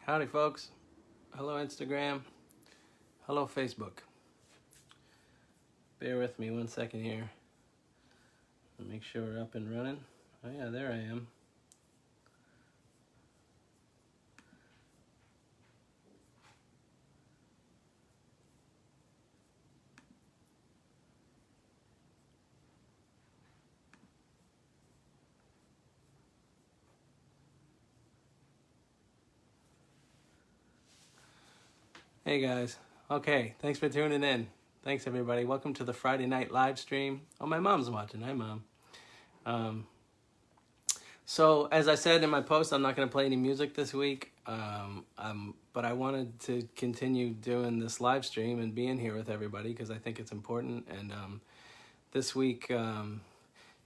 Howdy, folks. Hello, Instagram. Hello, Facebook. Bear with me 1 second here. Make sure we're up and running. Oh yeah, there I am. Hey guys. Okay, thanks for tuning in. Thanks everybody. Welcome to the Friday night live stream. Oh, my mom's watching. Hi, Mom. So as I said in my post, I'm not going to play any music this week. But I wanted to continue doing this live stream and being here with everybody because I think it's important. And this week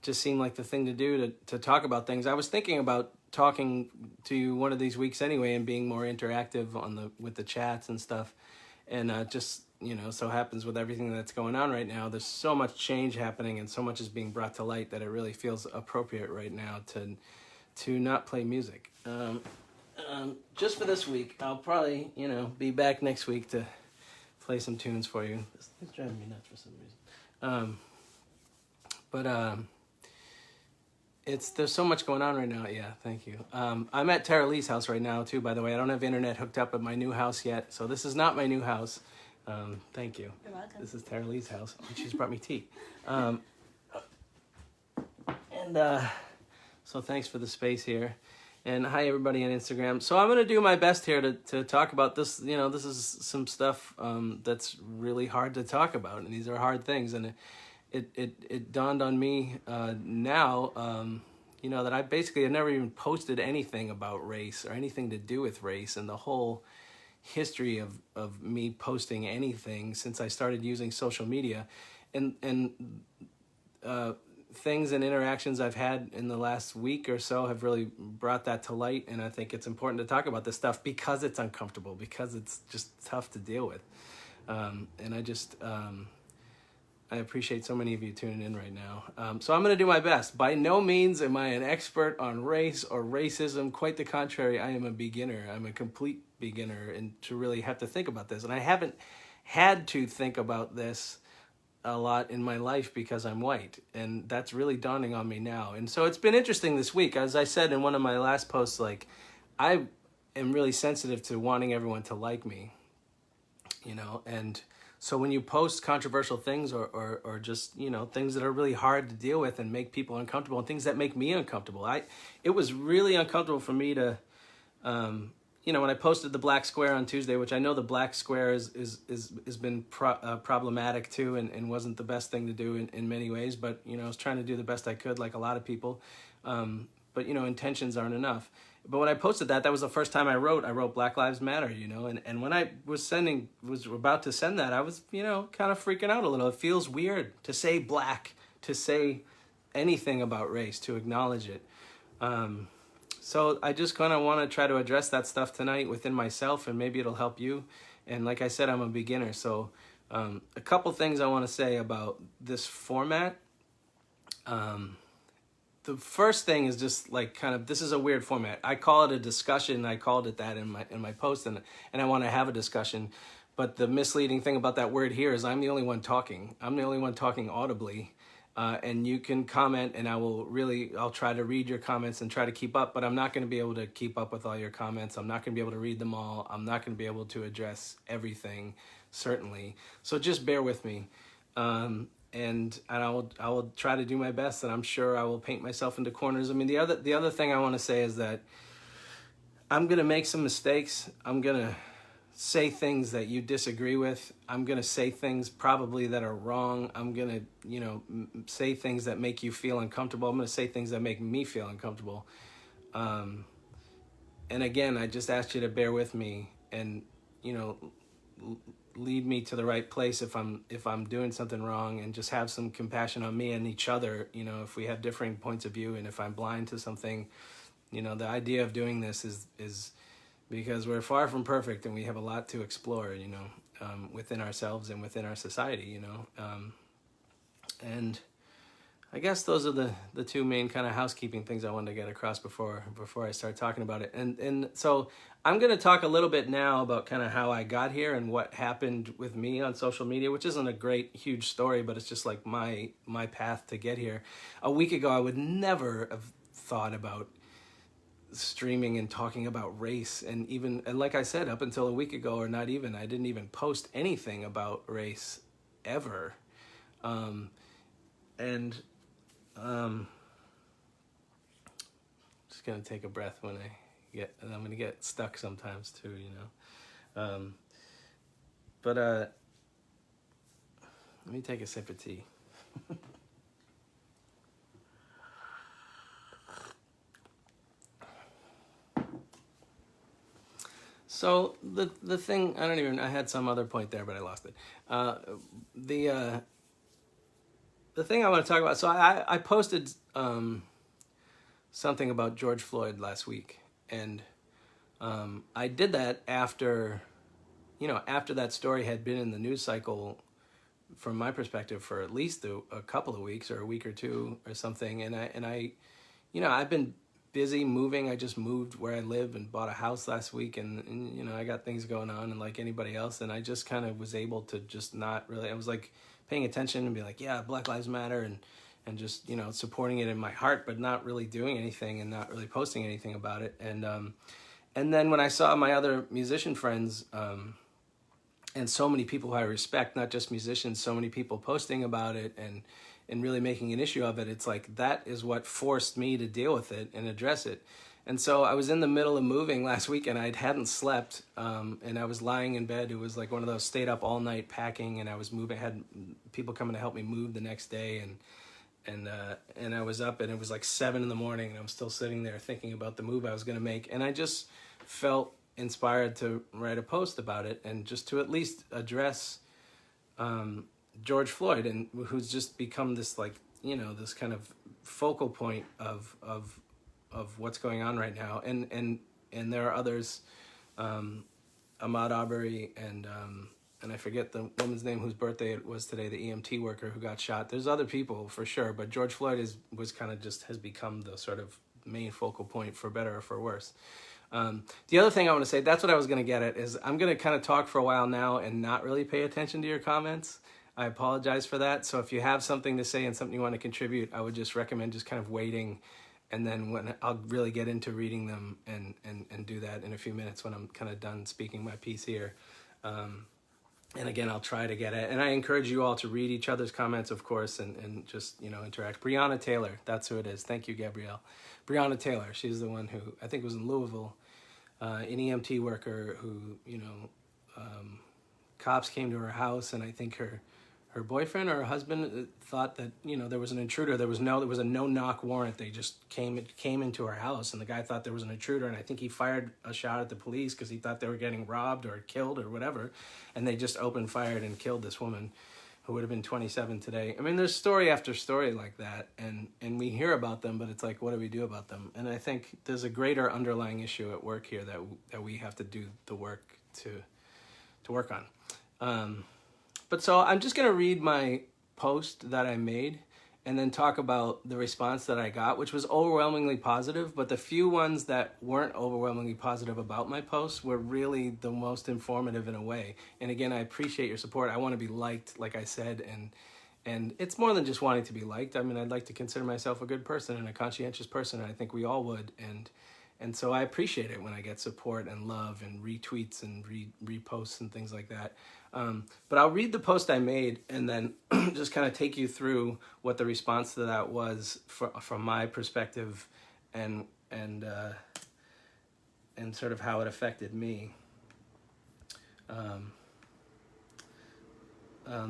just seemed like the thing to do to talk about things. I was thinking about talking to you one of these weeks anyway and being more interactive with the chats and stuff. And just, so happens with everything that's going on right now, there's so much change happening and so much is being brought to light that it really feels appropriate right now to not play music. Just for this week, I'll probably, be back next week to play some tunes for you. This thing's driving me nuts for some reason. There's so much going on right now. Yeah, thank you. I'm at Tara Lee's house right now too, by the way. I don't have internet hooked up at my new house yet, so this is not my new house. Thank you. You're welcome. This is Tara Lee's house. She's brought me tea. So thanks for the space here. And hi everybody on Instagram. So I'm gonna do my best here to talk about this. This is some stuff that's really hard to talk about, and these are hard things. And it dawned on me now, that I basically have never even posted anything about race or anything to do with race, and the whole history of me posting anything since I started using social media, and things and interactions I've had in the last week or so have really brought that to light. And I think it's important to talk about this stuff because it's uncomfortable, because it's just tough to deal with. I appreciate so many of you tuning in right now. So I'm going to do my best. By no means am I an expert on race or racism. Quite the contrary, I am a beginner. I'm a complete beginner and to really have to think about this. And I haven't had to think about this a lot in my life because I'm white. And that's really dawning on me now. And so it's been interesting this week. As I said in one of my last posts, I am really sensitive to wanting everyone to like me, and so when you post controversial things or just, things that are really hard to deal with and make people uncomfortable and things that make me uncomfortable, it was really uncomfortable for me to, when I posted the black square on Tuesday, which I know the black square has been problematic too and wasn't the best thing to do in many ways, but, I was trying to do the best I could like a lot of people. But, intentions aren't enough. But when I posted that was the first time I wrote Black Lives Matter, and when I was about to send that, I was, kind of freaking out a little. It feels weird to say black, to say anything about race, to acknowledge it. So I just kind of want to try to address that stuff tonight within myself, and maybe it'll help you. And like I said, I'm a beginner. So a couple things I want to say about this format. The first thing is just this is a weird format. I call it a discussion. I called it that in my post, and I want to have a discussion. But the misleading thing about that word here is I'm the only one talking. I'm the only one talking audibly. And you can comment, and I'll try to read your comments and try to keep up, but I'm not going to be able to keep up with all your comments. I'm not going to be able to read them all. I'm not going to be able to address everything, certainly. So just bear with me. And I will try to do my best, and I'm sure I will paint myself into corners. I mean, the other thing I want to say is that I'm going to make some mistakes. I'm going to say things that you disagree with. I'm going to say things probably that are wrong. I'm going to, say things that make you feel uncomfortable. I'm going to say things that make me feel uncomfortable. And again, I just ask you to bear with me and, lead me to the right place if I'm doing something wrong, and just have some compassion on me and each other, if we have differing points of view, and if I'm blind to something. The idea of doing this is because we're far from perfect and we have a lot to explore, within ourselves and within our society, and I guess those are the two main kind of housekeeping things I wanted to get across before I start talking about it. And so I'm going to talk a little bit now about kind of how I got here and what happened with me on social media, which isn't a great huge story, but it's just like my path to get here. A week ago, I would never have thought about streaming and talking about race, and like I said, up until a week ago, or not even, I didn't even post anything about race ever. Just gonna take a breath when I'm gonna get stuck sometimes too, you know. But let me take a sip of tea. So the thing, I had some other point there, but I lost it. The thing I want to talk about, so I posted something about George Floyd last week, and I did that after that story had been in the news cycle, from my perspective, for at least a couple of weeks or a week or two or something, and I've been busy moving. I just moved where I live and bought a house last week, and I got things going on, and like anybody else, and I just kind of was able to just not really, I was like paying attention and be like, yeah, Black Lives Matter, and just supporting it in my heart, but not really doing anything and not really posting anything about it. And then when I saw my other musician friends, and so many people who I respect, not just musicians, so many people posting about it and really making an issue of it, it's like that is what forced me to deal with it and address it. And so I was in the middle of moving last week, and I hadn't slept, and I was lying in bed. It was like one of those stayed up all night packing, and I was moving. I had people coming to help me move the next day, and I was up, and it was like 7 a.m, and I was still sitting there thinking about the move I was going to make, and I just felt inspired to write a post about it, and just to at least address George Floyd, and who's just become this this kind of focal point of what's going on right now, and there are others, Ahmaud Arbery, and I forget the woman's name whose birthday it was today, the EMT worker who got shot. There's other people for sure, but George Floyd has become the sort of main focal point, for better or for worse. The other thing I want to say, that's what I was going to get at, is I'm going to kind of talk for a while now and not really pay attention to your comments. I apologize for that. So if you have something to say and something you want to contribute, I would just recommend just kind of waiting, and then when I'll really get into reading them and do that in a few minutes when I'm kind of done speaking my piece here. And again, I'll try to get it. And I encourage you all to read each other's comments, of course, and just, interact. Breonna Taylor, that's who it is. Thank you, Gabrielle. Breonna Taylor, she's the one who, I think was in Louisville, an EMT worker who, cops came to her house, and I think her boyfriend or her husband thought that, there was an intruder. There was a no-knock warrant. They just came into her house, and the guy thought there was an intruder, and I think he fired a shot at the police because he thought they were getting robbed or killed or whatever, and they just opened fire and killed this woman who would have been 27 today. I mean, there's story after story like that, and we hear about them, but it's like, what do we do about them? And I think there's a greater underlying issue at work here that we have to do the work to work on. But so I'm just going to read my post that I made and then talk about the response that I got, which was overwhelmingly positive, but the few ones that weren't overwhelmingly positive about my post were really the most informative in a way. And again, I appreciate your support. I want to be liked, like I said, and it's more than just wanting to be liked. I mean, I'd like to consider myself a good person and a conscientious person, and I think we all would. And so I appreciate it when I get support and love and retweets and reposts and things like that. But I'll read the post I made and then just kind of take you through what the response to that was from my perspective, and sort of how it affected me.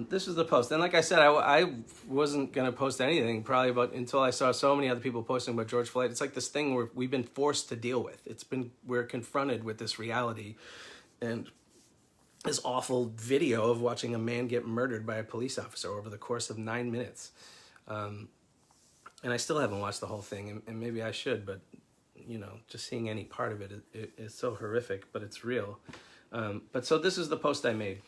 This is the post, and like I said, I wasn't gonna post anything probably until I saw so many other people posting about George Floyd. It's like this thing where we've been forced to deal with. We're confronted with this reality, and this awful video of watching a man get murdered by a police officer over the course of 9 minutes. And I still haven't watched the whole thing, and maybe I should, but just seeing any part of it is so horrific, but it's real. But so this is the post I made.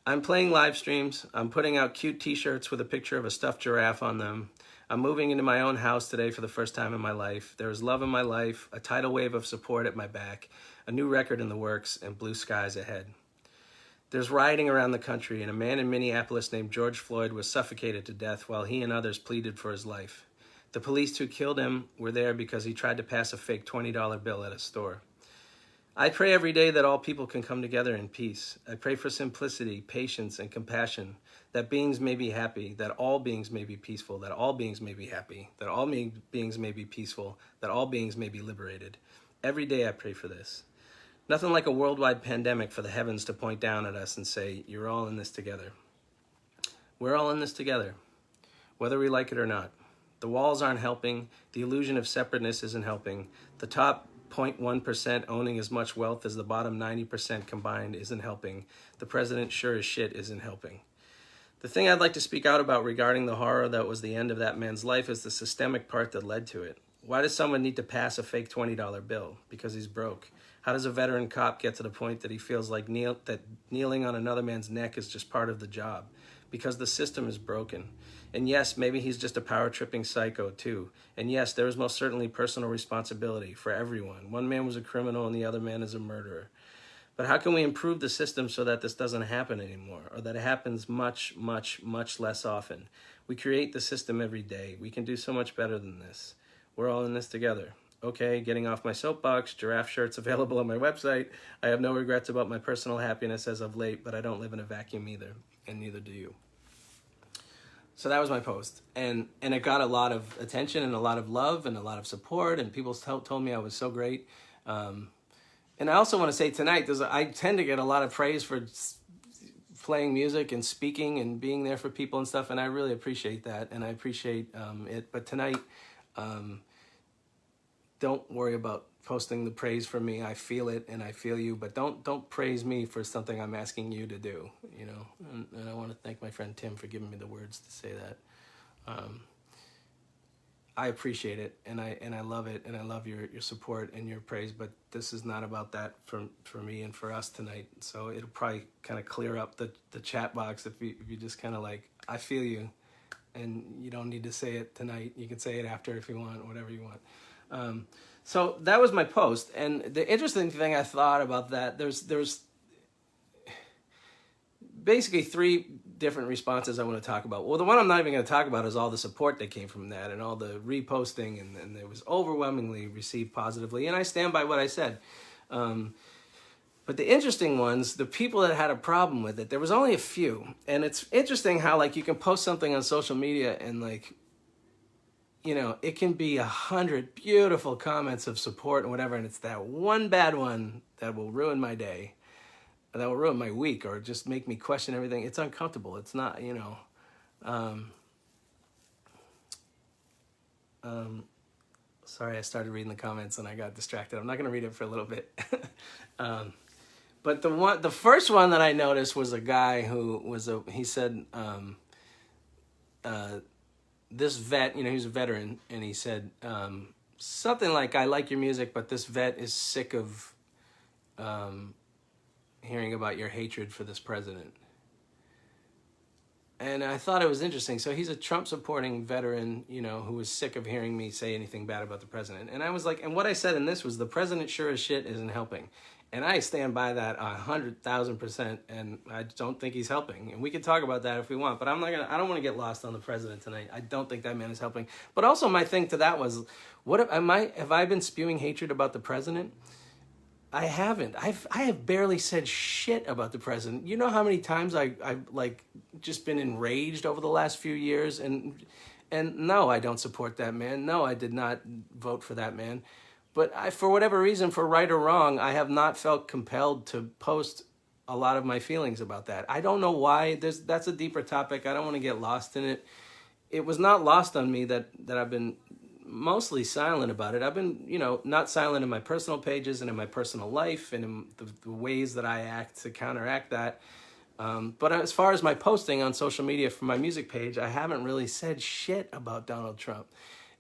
I'm playing live streams. I'm putting out cute t-shirts with a picture of a stuffed giraffe on them. I'm moving into my own house today for the first time in my life. There is love in my life, a tidal wave of support at my back, a new record in the works, and blue skies ahead. There's rioting around the country, and a man in Minneapolis named George Floyd was suffocated to death while he and others pleaded for his life. The police who killed him were there because he tried to pass a fake $20 bill at a store. I pray every day that all people can come together in peace. I pray for simplicity, patience, and compassion, that beings may be happy, that all beings may be peaceful, that all beings may be happy, that all beings may be peaceful, that all beings may be liberated. Every day I pray for this. Nothing like a worldwide pandemic for the heavens to point down at us and say, you're all in this together. We're all in this together, whether we like it or not. The walls aren't helping. The illusion of separateness isn't helping. The top 0.1% owning as much wealth as the bottom 90% combined isn't helping. The president sure as shit isn't helping. The thing I'd like to speak out about regarding the horror that was the end of that man's life is the systemic part that led to it. Why does someone need to pass a fake $20 bill? Because he's broke. How does a veteran cop get to the point that he feels like kneeling on another man's neck is just part of the job? Because the system is broken. And yes, maybe he's just a power-tripping psycho too. And yes, there is most certainly personal responsibility for everyone. One man was a criminal and the other man is a murderer. But how can we improve the system so that this doesn't happen anymore, or that it happens much, much, much less often? We create the system every day. We can do so much better than this. We're all in this together. Okay, getting off my soapbox, giraffe shirts available on my website. I have no regrets about my personal happiness as of late, but I don't live in a vacuum either, and neither do you. So that was my post, and it got a lot of attention and a lot of love and a lot of support, and people told me I was so great. And I also want to say tonight, I tend to get a lot of praise for playing music and speaking and being there for people and stuff, and I really appreciate that, and I appreciate it. But tonight, don't worry about posting the praise for me. I feel it and I feel you, but don't praise me for something I'm asking you to do, you know. And I want to thank my friend Tim for giving me the words to say that. I appreciate it, and I love it, and I love your support and your praise, but this is not about that for me and for us tonight. So it'll probably kind of clear up the chat box if you just kind of like, I feel you, and you don't need to say it tonight. You can say it after if you want, whatever you want. So that was my post, and the interesting thing I thought about that, there's basically three different responses I want to talk about. Well, the one I'm not even going to talk about is all the support that came from that and all the reposting, and it was overwhelmingly received positively, and I stand by what I said. But the interesting ones, the people that had a problem with it, there was only a few, and it's interesting how like you can post something on social media and like, you know, it can be 100 beautiful comments of support and whatever, and it's that one bad one that will ruin my day, that will ruin my week, or just make me question everything. It's uncomfortable. It's not, you know. Sorry, I started reading the comments and I got distracted. I'm not going to read it for a little bit. But the first one that I noticed was a guy who was he said, this vet, you know, he's a veteran, and he said something like, I like your music, but this vet is sick of hearing about your hatred for this president. And I thought it was interesting. So he's a Trump-supporting veteran, you know, who was sick of hearing me say anything bad about the president. And I was like, and what I said in this was, the president sure as shit isn't helping. And I stand by that 100,000%, and I don't think he's helping. And we can talk about that if we want, but I don't want to get lost on the president tonight. I don't think that man is helping. But also my thing to that was, have I been spewing hatred about the president? I haven't. I have barely said shit about the president. You know how many times I've like just been enraged over the last few years, and no, I don't support that man. No, I did not vote for that man. But for whatever reason, for right or wrong, I have not felt compelled to post a lot of my feelings about that. I don't know why. That's a deeper topic. I don't want to get lost in it. It was not lost on me that I've been mostly silent about it. I've been, you know, not silent in my personal pages and in my personal life and in the ways that I act to counteract that. But as far as my posting on social media for my music page, I haven't really said shit about Donald Trump.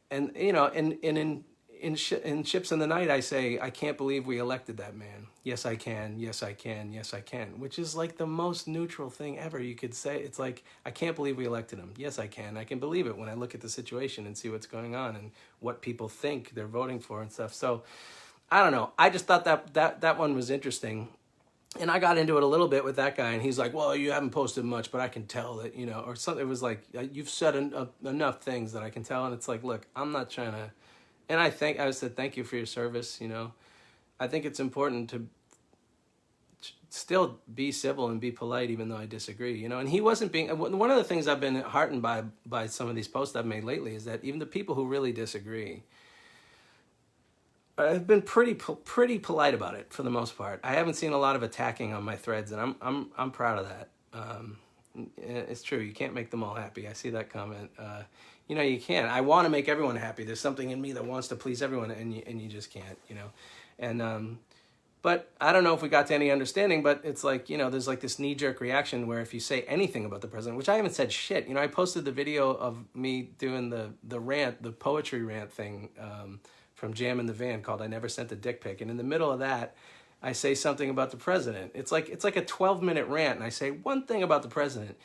And, you know, and in Ships in the Night, I say, I can't believe we elected that man. Yes, I can. Yes, I can. Yes, I can. Which is like the most neutral thing ever you could say. It's like, I can't believe we elected him. Yes, I can. I can believe it when I look at the situation and see what's going on and what people think they're voting for and stuff. So I don't know. I just thought that one was interesting. And I got into it a little bit with that guy, and he's like, well, you haven't posted much, but I can tell that, or something. It was like, you've said enough things that I can tell. And it's like, look, I'm not trying to, and I said, thank you for your service. I think it's important to still be civil and be polite, even though I disagree, and he wasn't being, one of the things I've been heartened by some of these posts I've made lately is that even the people who really disagree, I've been pretty polite about it for the most part. I haven't seen a lot of attacking on my threads, and I'm proud of that. It's true. You can't make them all happy. I see that comment. You can't. I want to make everyone happy. There's something in me that wants to please everyone, and you just can't. And but I don't know if we got to any understanding. But it's like there's like this knee-jerk reaction where if you say anything about the president, which I haven't said shit. I posted the video of me doing the rant, the poetry rant thing. From Jam in the Van called I Never Sent a Dick Pic. And in the middle of that, I say something about the president. It's like a 12-minute rant, and I say one thing about the president.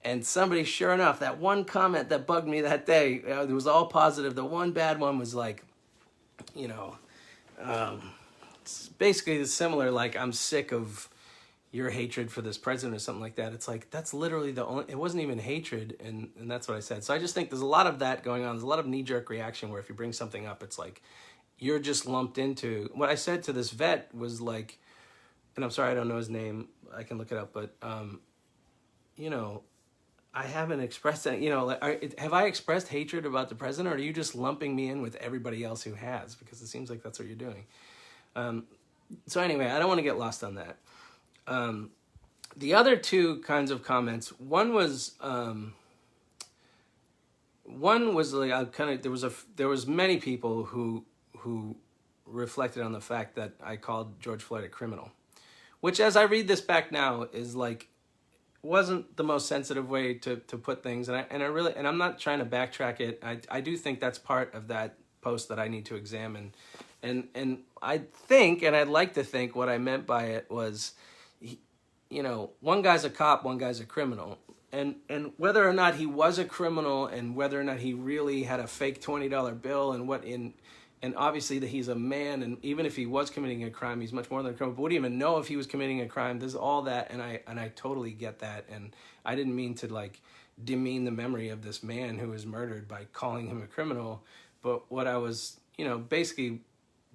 And somebody, sure enough, that one comment that bugged me that day, it was all positive. The one bad one was like, it's basically similar, like, I'm sick of your hatred for this president or something like that. It's like, that's literally it wasn't even hatred, and that's what I said. So I just think there's a lot of that going on. There's a lot of knee-jerk reaction where if you bring something up, it's like, you're just lumped into, what I said to this vet was like, and I'm sorry I don't know his name, I can look it up, but, I haven't expressed that, have I expressed hatred about the president, or are you just lumping me in with everybody else who has? Because it seems like that's what you're doing. So anyway, I don't want to get lost on that. The other two kinds of comments, one was like there was many people who reflected on the fact that I called George Floyd a criminal, which as I read this back now is like, wasn't the most sensitive way to put things. And I'm not trying to backtrack it. I do think that's part of that post that I need to examine. And I think, and I'd like to think what I meant by it was, one guy's a cop, one guy's a criminal. And whether or not he was a criminal and whether or not he really had a fake $20 bill and obviously that he's a man, and even if he was committing a crime, he's much more than a criminal, but we didn't even know if he was committing a crime. There's all that, and I totally get that. And I didn't mean to like demean the memory of this man who was murdered by calling him a criminal. But what I was, basically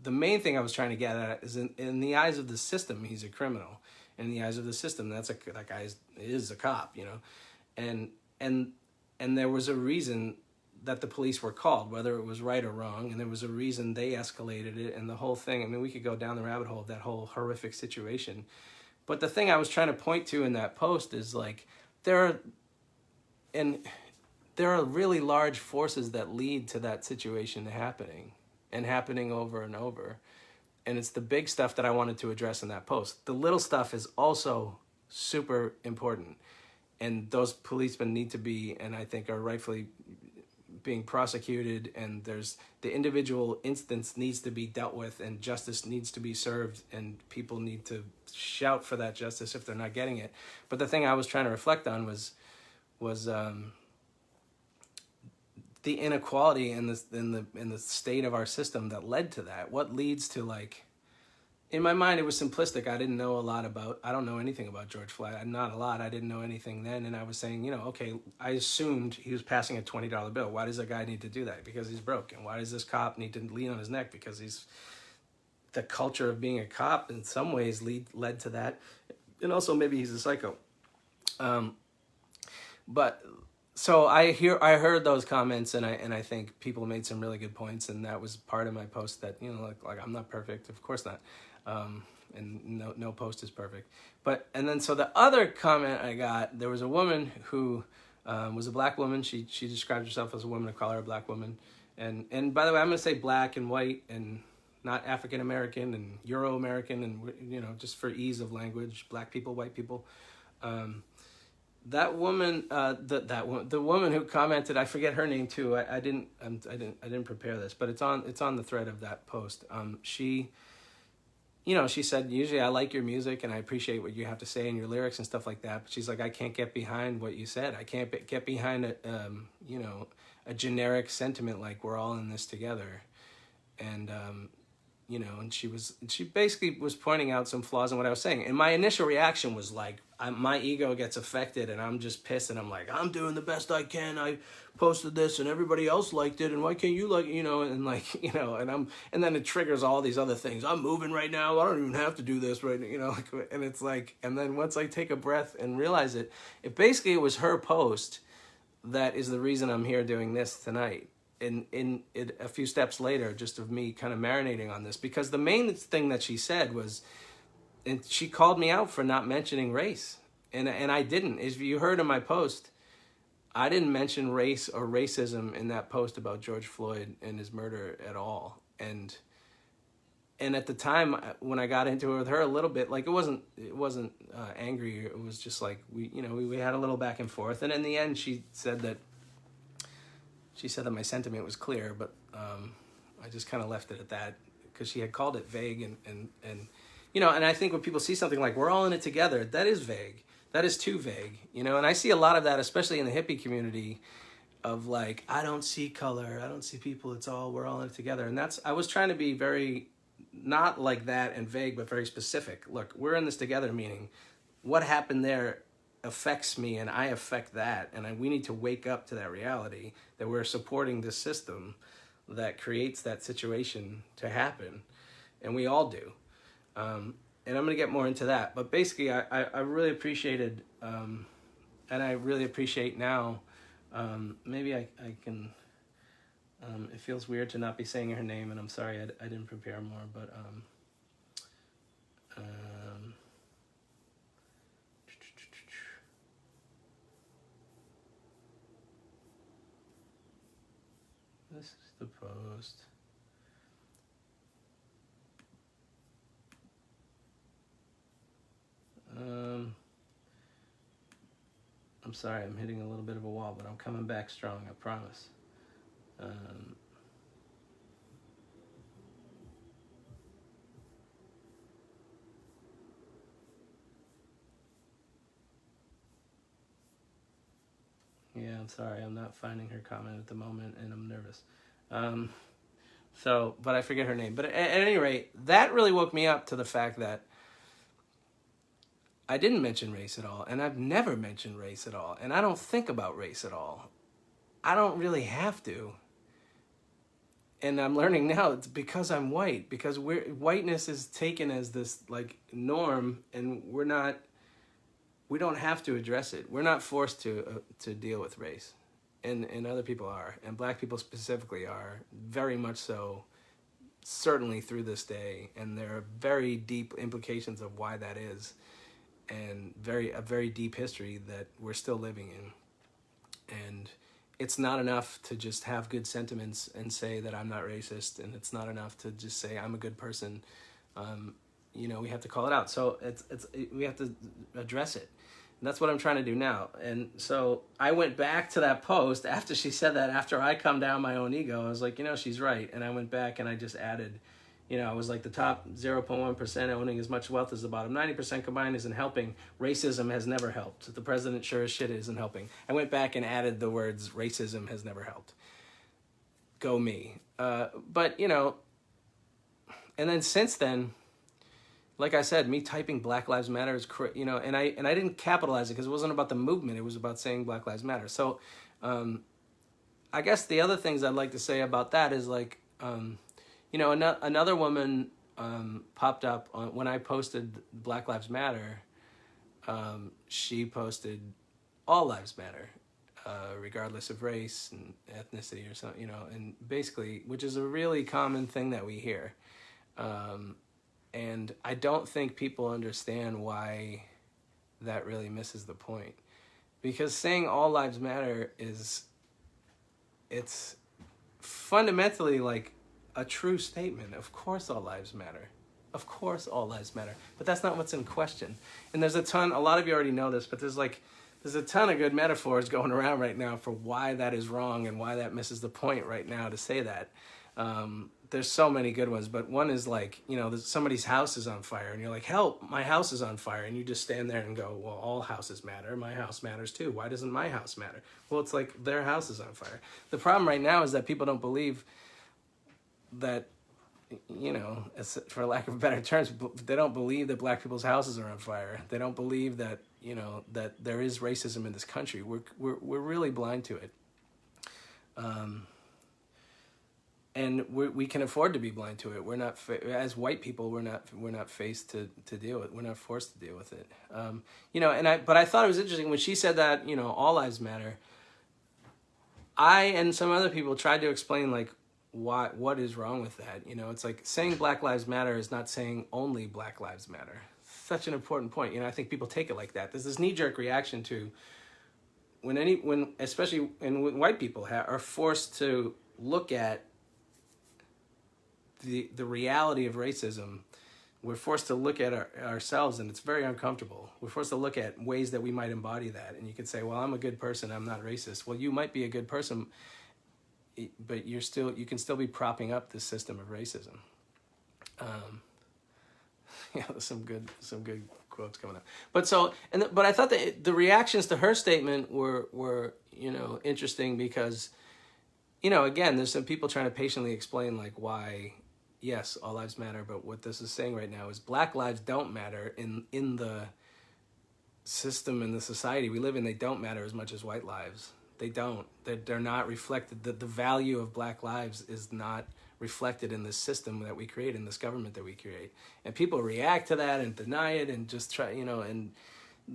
the main thing I was trying to get at is in the eyes of the system, he's a criminal. In the eyes of the system, that guy is a cop, and there was a reason that the police were called, whether it was right or wrong, and there was a reason they escalated it and the whole thing. I mean, we could go down the rabbit hole of that whole horrific situation. But the thing I was trying to point to in that post is like, there are really large forces that lead to that situation happening over and over. And it's the big stuff that I wanted to address in that post. The little stuff is also super important. And those policemen need to be, and I think are rightfully being prosecuted, and there's the individual instance needs to be dealt with, and justice needs to be served, and people need to shout for that justice if they're not getting it. But the thing I was trying to reflect on was the inequality in the state of our system that led to that. What leads to, like, in my mind, it was simplistic. I don't know anything about George Floyd. Not a lot. I didn't know anything then. And I was saying, okay, I assumed he was passing a $20 bill. Why does that guy need to do that? Because he's broke. And why does this cop need to lean on his neck? Because the culture of being a cop in some ways led to that. And also maybe he's a psycho. But so I heard those comments, and I think people made some really good points, and that was part of my post that, like I'm not perfect, of course not. And no post is perfect. And then so the other comment I got, there was a woman who was a black woman. She described herself as a woman of color, a black woman. And by the way, I'm going to say black and white and not African American and Euro American, and just for ease of language, black people, white people. that woman, the woman who commented, I forget her name too. I didn't prepare this, but it's on the thread of that post. She, she said, usually I like your music and I appreciate what you have to say and your lyrics and stuff like that. But she's like, I can't get behind what you said. I can't get behind a generic sentiment like we're all in this together. And, and she basically was pointing out some flaws in what I was saying. And my initial reaction was like, my ego gets affected and I'm just pissed and I'm like, I'm doing the best I can. I posted this and everybody else liked it. And why can't you like, and like, and then it triggers all these other things. I'm moving right now. I don't even have to do this right now. And it's like, and then once I take a breath and realize it basically was her post that is the reason I'm here doing this tonight. In a few steps later, just of me kind of marinating on this, because the main thing that she said was, and she called me out for not mentioning race, and I didn't. If you heard in my post, I didn't mention race or racism in that post about George Floyd and his murder at all. And at the time when I got into it with her a little bit, like it wasn't angry. It was just like we had a little back and forth, and in the end, she said that my sentiment was clear, but I just kind of left it at that because she had called it vague and and I think when people see something like we're all in it together, that is vague. That is too vague, and I see a lot of that, especially in the hippie community, of like, I don't see color, I don't see people, we're all in it together. And I was trying to be very, not like that and vague, but very specific. Look, we're in this together, meaning what happened there affects me and I affect that, and we need to wake up to that reality that we're supporting this system that creates that situation to happen, and we all do. And I'm going to get more into that, but basically I really appreciated, and I really appreciate now, maybe I can, it feels weird to not be saying her name, and I'm sorry I didn't prepare more, but this is the post. I'm sorry, I'm hitting a little bit of a wall, but I'm coming back strong, I promise. Yeah, I'm sorry, I'm not finding her comment at the moment, and I'm nervous. But I forget her name. But at any rate, that really woke me up to the fact that I didn't mention race at all, and I've never mentioned race at all, and I don't think about race at all. I don't really have to. And I'm learning now it's because I'm white, because whiteness is taken as this like norm, and we don't have to address it. We're not forced to deal with race, and other people are, and black people specifically are, very much so, certainly through this day, and there are very deep implications of why that is, and a very deep history that we're still living in. And it's not enough to just have good sentiments and say that I'm not racist, and it's not enough to just say I'm a good person. We have to call it out. So we have to address it. And that's what I'm trying to do now. And so I went back to that post after she said that, after I calmed down my own ego. I was like, she's right. And I went back and I just added, I was like, the top 0.1% owning as much wealth as the bottom 90% combined isn't helping. Racism has never helped. The president sure as shit isn't helping. I went back and added the words, racism has never helped. Go me. But, and then since then, like I said, me typing Black Lives Matter is, and I didn't capitalize it because it wasn't about the movement. It was about saying Black Lives Matter. So I guess the other things I'd like to say about that is like, another woman popped up when I posted Black Lives Matter. She posted All Lives Matter, regardless of race and ethnicity or something, and basically, which is a really common thing that we hear. And I don't think people understand why that really misses the point. Because saying all lives matter it's fundamentally like a true statement. Of course all lives matter. Of course all lives matter. But that's not what's in question. And there's a lot of you already know this, but there's there's a ton of good metaphors going around right now for why that is wrong and why that misses the point right now to say that. There's so many good ones, but one is like, somebody's house is on fire and you're like, help, my house is on fire. And you just stand there and go, well, all houses matter. My house matters too. Why doesn't my house matter? Well, it's like their house is on fire. The problem right now is that people don't believe that, for lack of better terms, they don't believe that black people's houses are on fire. They don't believe that, that there is racism in this country. We're really blind to it. And we can afford to be blind to it. We're not, as white people, we're not faced to deal with. We're not forced to deal with it. But I thought it was interesting when she said that, all lives matter. I and some other people tried to explain like what is wrong with that. It's like saying Black Lives Matter is not saying only Black Lives Matter. Such an important point. I think people take it like that. There's this knee-jerk reaction to especially when white people are forced to look at the reality of racism. We're forced to look at ourselves, and it's very uncomfortable. We're forced to look at ways that we might embody that. And you could say, well, I'm a good person, I'm not racist. Well, you might be a good person, but you can still be propping up this system of racism. There's some good quotes coming up. But I thought that the reactions to her statement were interesting because, again, there's some people trying to patiently explain like why, yes, all lives matter, but what this is saying right now is Black lives don't matter in the system, in the society we live in. They don't matter as much as white lives. They don't. They're not reflected. The value of Black lives is not reflected in this system that we create, in this government that we create. And people react to that and deny it and just try, and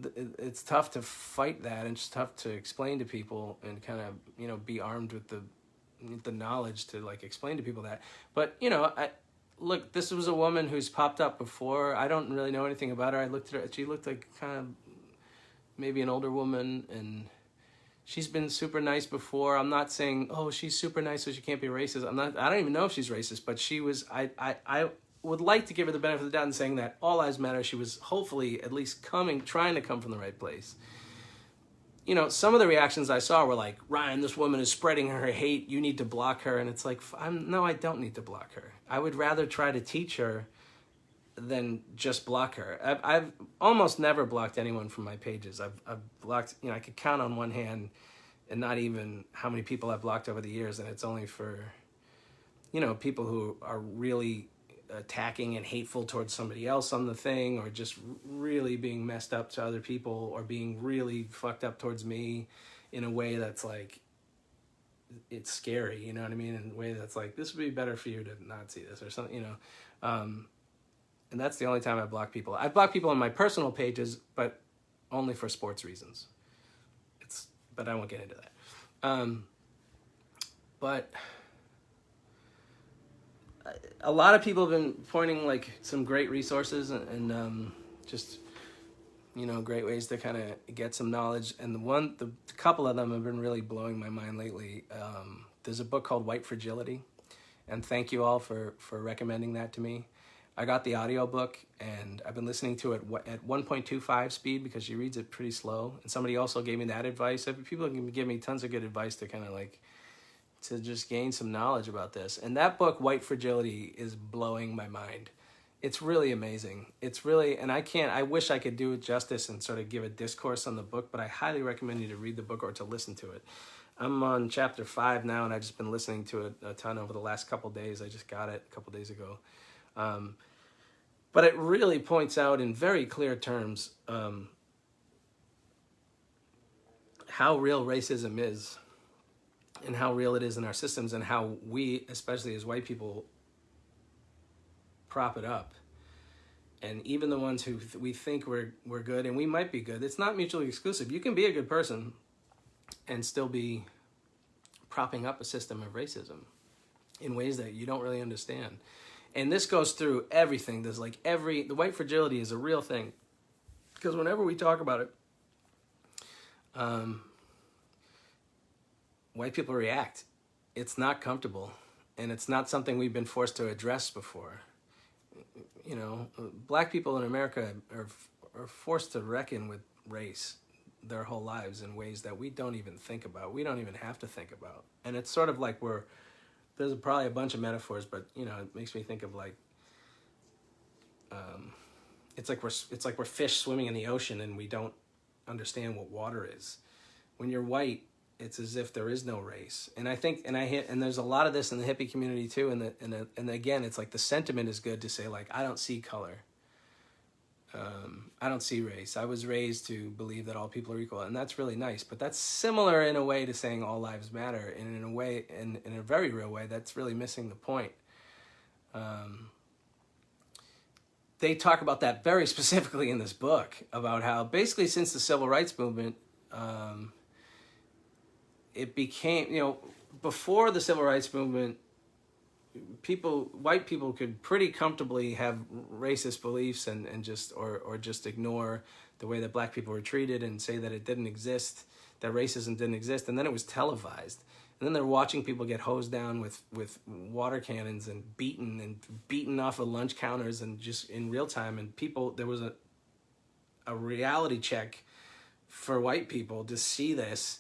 it's tough to fight that, and it's tough to explain to people and kind of, be armed with the knowledge to like explain to people that. But look, this was a woman who's popped up before. I don't really know anything about her. I looked at her. She looked like kind of maybe an older woman, and she's been super nice before. I'm not saying, oh, she's super nice so she can't be racist. I don't even know if she's racist, but she was. I would like to give her the benefit of the doubt in saying that all lives matter. She was hopefully at least trying to come from the right place. Some of the reactions I saw were like, Ryan, this woman is spreading her hate. You need to block her. And it's like, no, I don't need to block her. I would rather try to teach her than just block her. I've almost never blocked anyone from my pages. I've blocked, I could count on one hand and not even how many people I've blocked over the years. And it's only for, people who are really attacking and hateful towards somebody else on the thing, or just really being messed up to other people, or being really fucked up towards me in a way that's like, it's scary, you know what I mean? In a way that's like, this would be better for you to not see this or something, and that's the only time I block people. I block people on my personal pages, but only for sports reasons. But I won't get into that. But a lot of people have been pointing like some great resources and just great ways to kind of get some knowledge. And the couple of them have been really blowing my mind lately. There's a book called White Fragility, and thank you all for recommending that to me. I got the audiobook and I've been listening to it at 1.25 speed because she reads it pretty slow. And somebody also gave me that advice. People can give me tons of good advice to kind of like to just gain some knowledge about this. And that book, White Fragility, is blowing my mind. It's really amazing. It's really, and I wish I could do it justice and sort of give a discourse on the book, but I highly recommend you to read the book or to listen to it. I'm on chapter 5 now, and I've just been listening to it a ton over the last couple days. I just got it a couple days ago. But it really points out in very clear terms how real racism is, and how real it is in our systems, and how we, especially as white people, prop it up. And even the ones who we think we're good, and we might be good, it's not mutually exclusive. You can be a good person and still be propping up a system of racism in ways that you don't really understand. And this goes through everything. There's like the white fragility is a real thing, because whenever we talk about it, white people react. It's not comfortable, and it's not something we've been forced to address before. Black people in America are forced to reckon with race their whole lives in ways that we don't even think about. We don't even have to think about. And it's sort of like there's probably a bunch of metaphors, but it makes me think of like, it's like we're fish swimming in the ocean and we don't understand what water is. When you're white, it's as if there is no race. And I think, and there's a lot of this in the hippie community too. And again, it's like the sentiment is good to say like, I don't see color. I don't see race. I was raised to believe that all people are equal, and that's really nice. But that's similar in a way to saying all lives matter, and in a way, in a very real way, that's really missing the point. They talk about that very specifically in this book, about how basically since the civil rights movement, it became, before the civil rights movement, white people could pretty comfortably have racist beliefs and just ignore the way that black people were treated and say that it didn't exist, that racism didn't exist, and then it was televised. And then they're watching people get hosed down with water cannons and beaten off of lunch counters and just in real time. And there was a reality check for white people to see this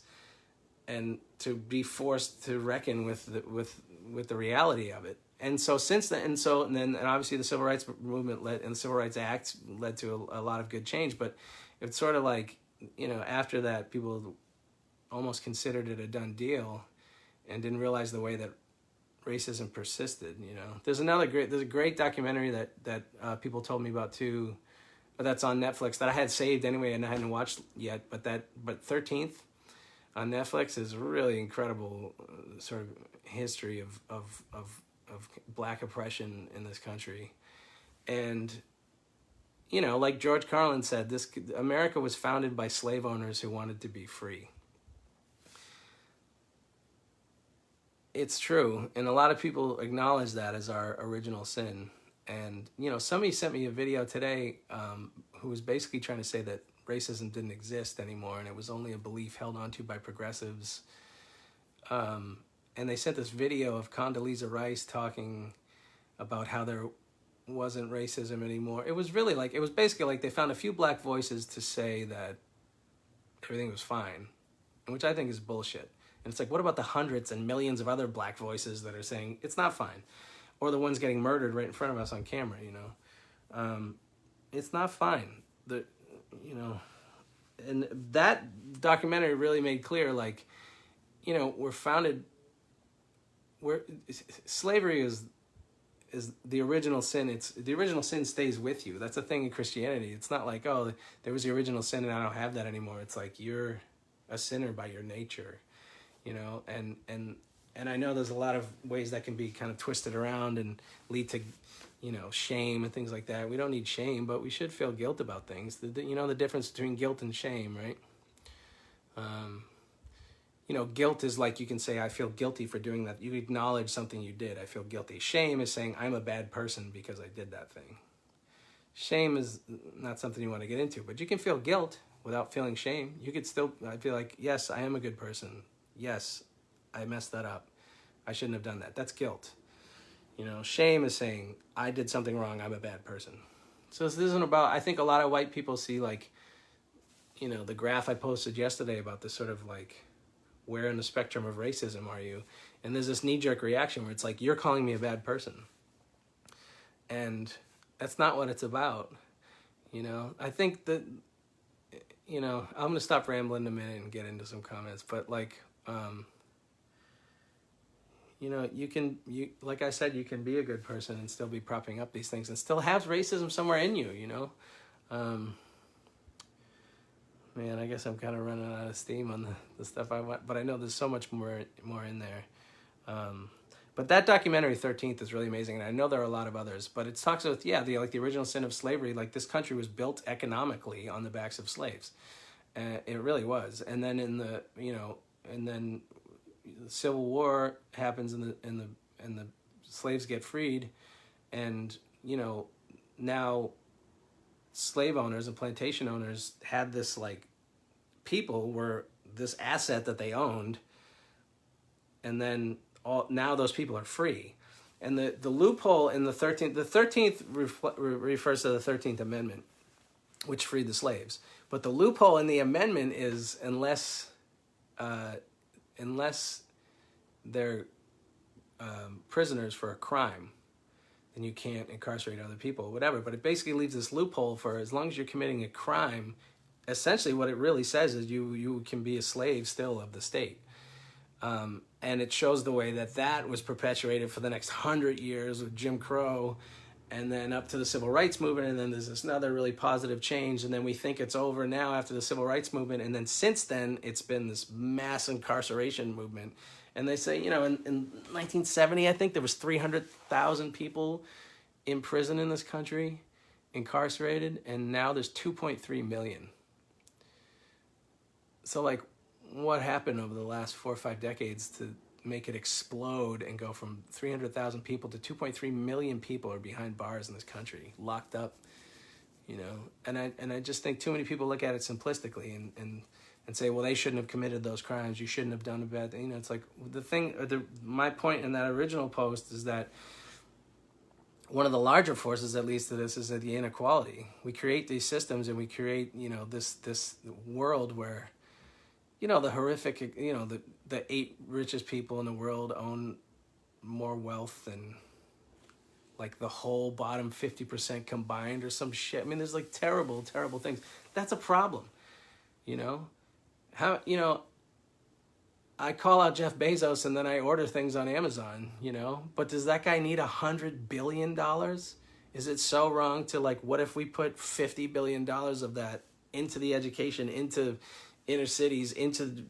and to be forced to reckon with the reality of it. And so since then, and obviously the Civil Rights Movement and the Civil Rights Act led to a lot of good change, but it's sort of like, after that, people almost considered it a done deal and didn't realize the way that racism persisted. There's a great documentary that people told me about too, that's on Netflix that I had saved anyway and I hadn't watched yet, but 13th on Netflix is a really incredible sort of history of black oppression in this country. And, like George Carlin said, America was founded by slave owners who wanted to be free. It's true, and a lot of people acknowledge that as our original sin. And, somebody sent me a video today who was basically trying to say that racism didn't exist anymore and it was only a belief held onto by progressives. And they sent this video of Condoleezza Rice talking about how there wasn't racism anymore. It was basically like they found a few black voices to say that everything was fine, which I think is bullshit. And it's like, what about the hundreds and millions of other black voices that are saying it's not fine? Or the ones getting murdered right in front of us on camera, It's not fine. And that documentary really made clear, like, slavery is the original sin. The original sin stays with you. That's a thing in Christianity. It's not like, oh, there was the original sin and I don't have that anymore. It's like you're a sinner by your nature, and I know there's a lot of ways that can be kind of twisted around and lead to, shame and things like that. We don't need shame, but we should feel guilt about things. The difference between guilt and shame, right? Guilt is like you can say, I feel guilty for doing that. You acknowledge something you did. I feel guilty. Shame is saying, I'm a bad person because I did that thing. Shame is not something you want to get into, but you can feel guilt without feeling shame. You could still, I feel like, yes, I am a good person. Yes, I messed that up. I shouldn't have done that. That's guilt. Shame is saying, I did something wrong. I'm a bad person. So this isn't about, I think a lot of white people see like, the graph I posted yesterday about this sort of like, where in the spectrum of racism are you? And there's this knee-jerk reaction where it's like, you're calling me a bad person. And that's not what it's about. I think that, I'm going to stop rambling a minute and get into some comments, but like, like I said, you can be a good person and still be propping up these things and still have racism somewhere in you, Man, I guess I'm kind of running out of steam on the stuff I want, but I know there's so much more in there. But that documentary 13th is really amazing, and I know there are a lot of others. But it talks about the original sin of slavery. Like this country was built economically on the backs of slaves, it really was. And then the Civil War happens, and the slaves get freed, and now slave owners and plantation owners had this like people were this asset that they owned, and then now those people are free. And the loophole in the 13th refers to the 13th Amendment, which freed the slaves. But the loophole in the amendment is unless they're prisoners for a crime, then you can't incarcerate other people, whatever. But it basically leaves this loophole for as long as you're committing a crime. Essentially, what it really says is you can be a slave still of the state. And it shows the way that was perpetuated for the next 100 years with Jim Crow, and then up to the civil rights movement, and then there's this another really positive change, and then we think it's over now after the civil rights movement, and then since then it's been this mass incarceration movement. And they say, in 1970, I think there was 300,000 people in prison in this country, incarcerated, and now there's 2.3 million. So like, what happened over the last 4 or 5 decades to make it explode and go from 300,000 people to 2.3 million people are behind bars in this country, locked up, and I just think too many people look at it simplistically and say, well, they shouldn't have committed those crimes. You shouldn't have done a bad thing. It's like my point in that original post is that one of the larger forces, at least, to this is the inequality. We create these systems and we create, this world where, the horrific, the 8 richest people in the world own more wealth than like the whole bottom 50% combined or some shit. I mean, there's like terrible, terrible things. That's a problem, How, I call out Jeff Bezos and then I order things on Amazon, but does that guy need $100 billion? Is it so wrong to like, what if we put $50 billion of that into the education, into inner cities, into,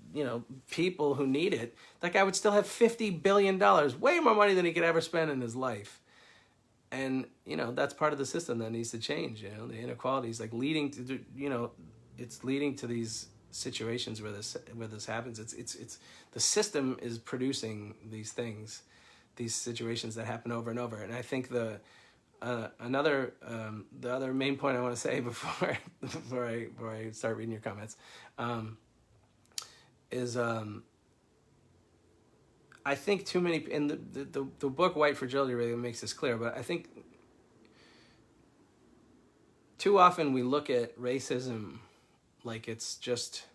people who need it? That guy would still have $50 billion, way more money than he could ever spend in his life. And, that's part of the system that needs to change, the inequality is like leading to, it's leading to these situations where this happens. It's the system is producing these things, these situations that happen over and over. And I think the other main point I want to say before I start reading your comments is I think too many in the book White Fragility really makes this clear, but I think too often we look at racism like it's just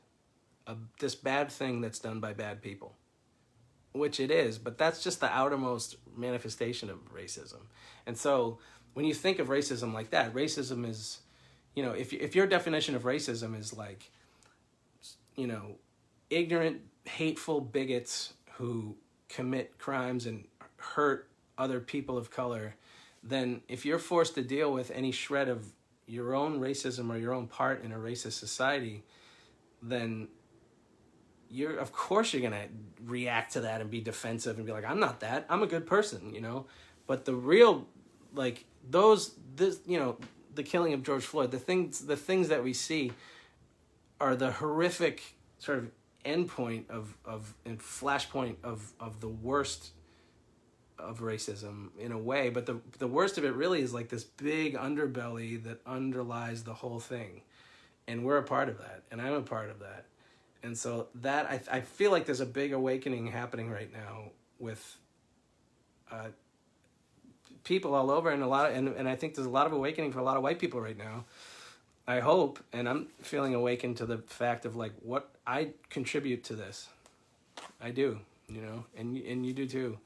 this bad thing that's done by bad people, which it is, but that's just the outermost manifestation of racism. And so when you think of racism like that, racism is, if your definition of racism is like, ignorant, hateful bigots who commit crimes and hurt other people of color, then if you're forced to deal with any shred of your own racism or your own part in a racist society, then of course you're going to react to that and be defensive and be like, I'm not that, I'm a good person, But the real, like the killing of George Floyd, the things that we see are the horrific sort of endpoint and flashpoint of the worst of racism in a way, but the worst of it really is like this big underbelly that underlies the whole thing, and we're a part of that, and I'm a part of that. And so that I feel like there's a big awakening happening right now with people all over, and I think there's a lot of awakening for a lot of white people right now. I hope, and I'm feeling awakened to the fact of like what I contribute to this. I do, and you do too.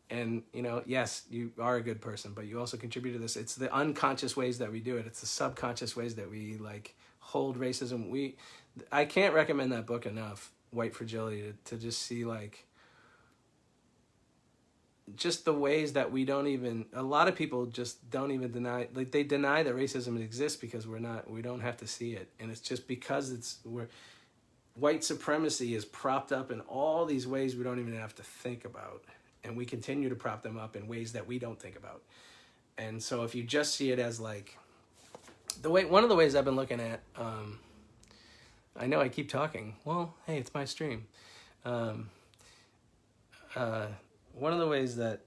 And, yes, you are a good person, but you also contribute to this. It's the unconscious ways that we do it. It's the subconscious ways that we like hold racism. I can't recommend that book enough, White Fragility, to just see like just the ways that a lot of people just don't even deny, like they deny that racism exists because we don't have to see it. And it's just because white supremacy is propped up in all these ways we don't even have to think about. And we continue to prop them up in ways that we don't think about. And so if you just see it as like one of the ways I've been looking at, I know I keep talking. Well, hey, it's my stream. One of the ways that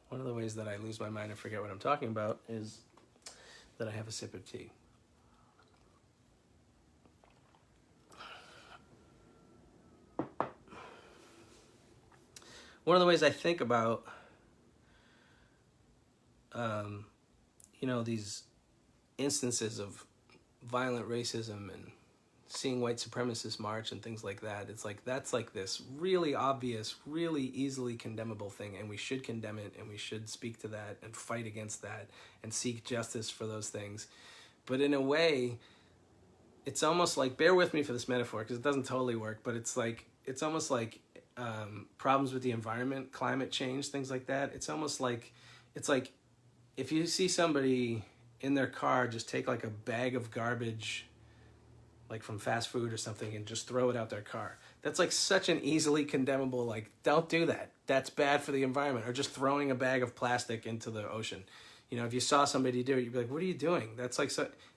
I lose my mind and forget what I'm talking about is that I have a sip of tea. One of the ways I think about, these instances of violent racism and seeing white supremacists march and things like that, it's like that's like this really obvious, really easily condemnable thing, and we should condemn it, and we should speak to that and fight against that and seek justice for those things. But in a way, it's almost like, bear with me for this metaphor because it doesn't totally work, but it's almost like problems with the environment, climate change, things like that. It's like if you see somebody in their car just take like a bag of garbage, like from fast food or something, and just throw it out their car. That's like such an easily condemnable, like, don't do that. That's bad for the environment. Or just throwing a bag of plastic into the ocean. You know, if you saw somebody do it, you'd be like, what are you doing? That's like,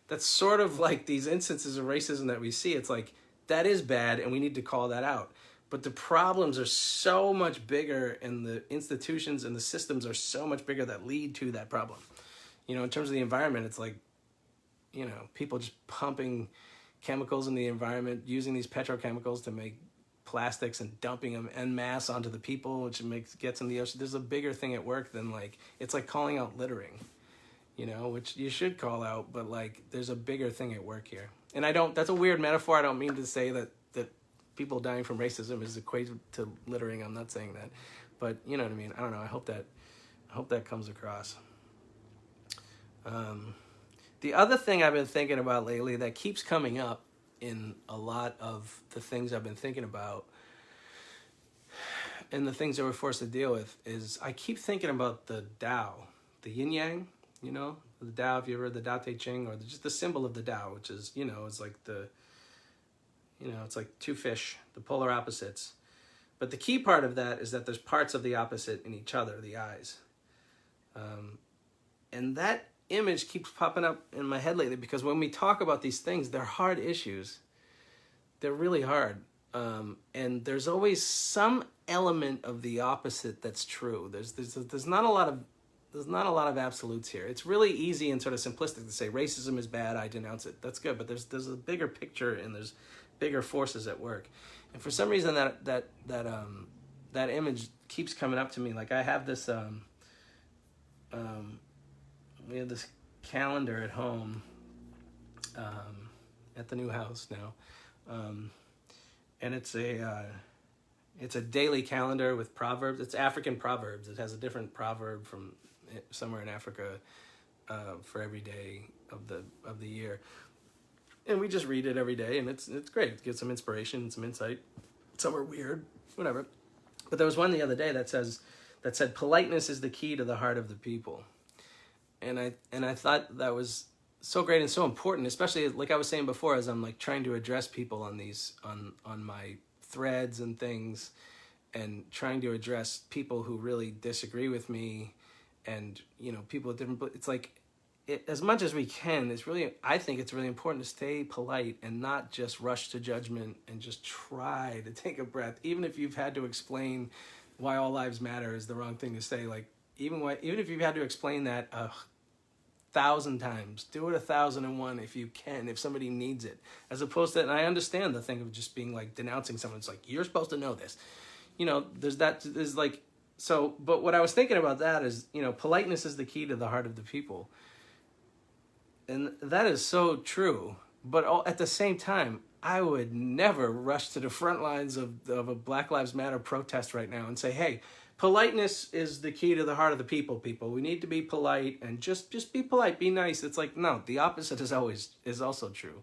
that's sort of like these instances of racism that we see. It's like, that is bad and we need to call that out. But the problems are so much bigger, and the institutions and the systems are so much bigger that lead to that problem. You know, in terms of the environment, it's like, you know, people just pumping chemicals in the environment, using these petrochemicals to make plastics and dumping them en masse onto the people, which gets in the ocean. There's a bigger thing at work than like, it's like calling out littering, you know, which you should call out, but like there's a bigger thing at work here. And that's a weird metaphor. I don't mean to say that people dying from racism is equated to littering. I'm not saying that, but you know what I mean? I don't know. I hope that comes across. The other thing I've been thinking about lately that keeps coming up in a lot of the things I've been thinking about and the things that we're forced to deal with is I keep thinking about the Tao, the yin yang, you know, the Tao, if you ever read the Tao Te Ching, or just the symbol of the Tao, which is, you know, it's like it's like two fish, the polar opposites. But the key part of that is that there's parts of the opposite in each other, the eyes. And that image keeps popping up in my head lately because when we talk about these things, they're hard issues. They're really hard. And there's always some element of the opposite that's true. There's not a lot of absolutes here. It's really easy and sort of simplistic to say racism is bad, I denounce it. That's good, but there's a bigger picture and there's bigger forces at work. And for some reason that image keeps coming up to me. Like I have this we have this calendar at home, at the new house now, and it's a daily calendar with proverbs. It's African proverbs. It has a different proverb from somewhere in Africa for every day of the year, and we just read it every day, and it's great. It gives some inspiration, some insight. Some are weird, whatever. But there was one the other day that said politeness is the key to the heart of the people. And I thought that was so great and so important, especially like I was saying before, as I'm like trying to address people on my threads and things, and trying to address people who really disagree with me, and you know, people with different. It's like, as much as we can, I think it's really important to stay polite and not just rush to judgment, and just try to take a breath, even if you've had to explain why all lives matter is the wrong thing to say. Like even if you've had to explain that 1,000 times, do it 1,001 if you can, if somebody needs it, as opposed to, and I understand the thing of just being like denouncing someone. It's like, you're supposed to know this, you know, there's like, so, but what I was thinking about that is, you know, politeness is the key to the heart of the people. And that is so true. But at the same time, I would never rush to the front lines of a Black Lives Matter protest right now and say, hey, politeness is the key to the heart of the people. We need to be polite, and just be polite, be nice. It's like, no, the opposite is also true.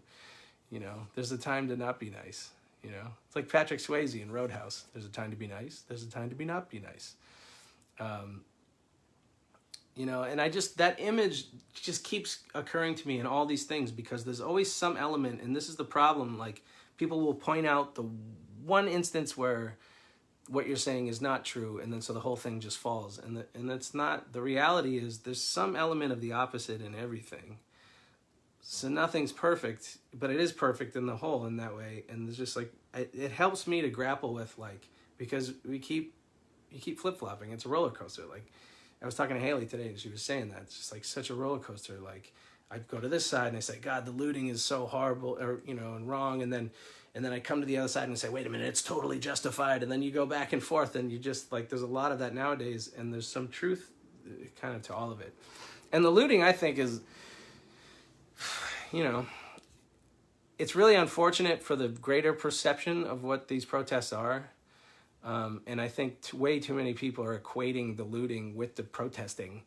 You know, there's a time to not be nice. You know, it's like Patrick Swayze in Roadhouse. There's a time to be nice. There's a time to not be nice. You know, and that image just keeps occurring to me in all these things, because there's always some element, and this is the problem, like people will point out the one instance where what you're saying is not true, and then so the whole thing just falls. And that's not, the reality is there's some element of the opposite in everything. So nothing's perfect, but it is perfect in the whole in that way. And it's just like, it helps me to grapple with, like, because you keep flip-flopping. It's a roller coaster. Like, I was talking to Haley today, and she was saying that it's just like such a roller coaster. Like, I go to this side and I say, God, the looting is so horrible, or, you know, and wrong. And then I come to the other side and say, wait a minute, it's totally justified. And then you go back and forth, and you just, like, there's a lot of that nowadays, and there's some truth kind of to all of it. And the looting, I think, is, you know, it's really unfortunate for the greater perception of what these protests are. And I think way too many people are equating the looting with the protesting,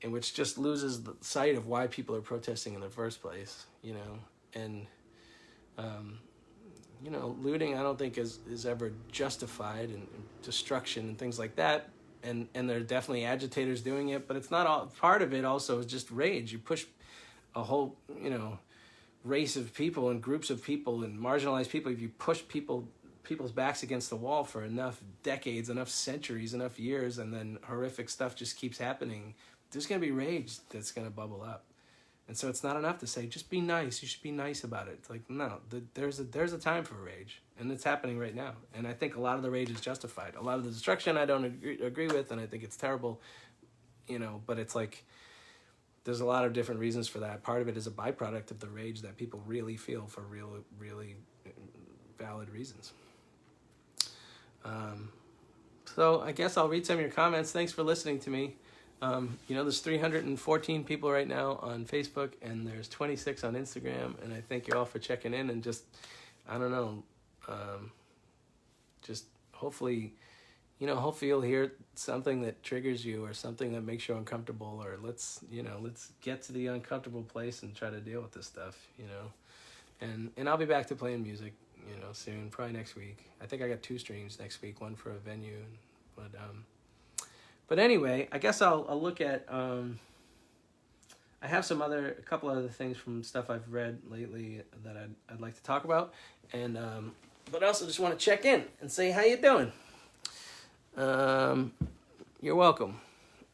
and which just loses the sight of why people are protesting in the first place, you know. And, you know, looting I don't think is ever justified, and destruction and things like that. And there are definitely agitators doing it, but it's not all. Part of it also is just rage. You push a whole, you know, race of people and groups of people and marginalized people. If you push people's backs against the wall for enough decades, enough centuries, enough years, and then horrific stuff just keeps happening, there's going to be rage that's going to bubble up. And so it's not enough to say, just be nice. You should be nice about it. It's like, no, there's a time for rage, and it's happening right now. And I think a lot of the rage is justified. A lot of the destruction I don't agree with, and I think it's terrible, you know, but it's like, there's a lot of different reasons for that. Part of it is a byproduct of the rage that people really feel for really valid reasons. So I guess I'll read some of your comments. Thanks for listening to me. You know, there's 314 people right now on Facebook, and there's 26 on Instagram, and I thank you all for checking in, and just, I don't know, just hopefully you'll hear something that triggers you, or something that makes you uncomfortable, or let's get to the uncomfortable place and try to deal with this stuff, you know. And I'll be back to playing music, you know, soon, probably next week. I think I got 2 streams next week, one for a venue, but anyway, I guess I'll look at, I have a couple other things from stuff I've read lately that I'd like to talk about, and but I also just want to check in and say how you doing. You're welcome,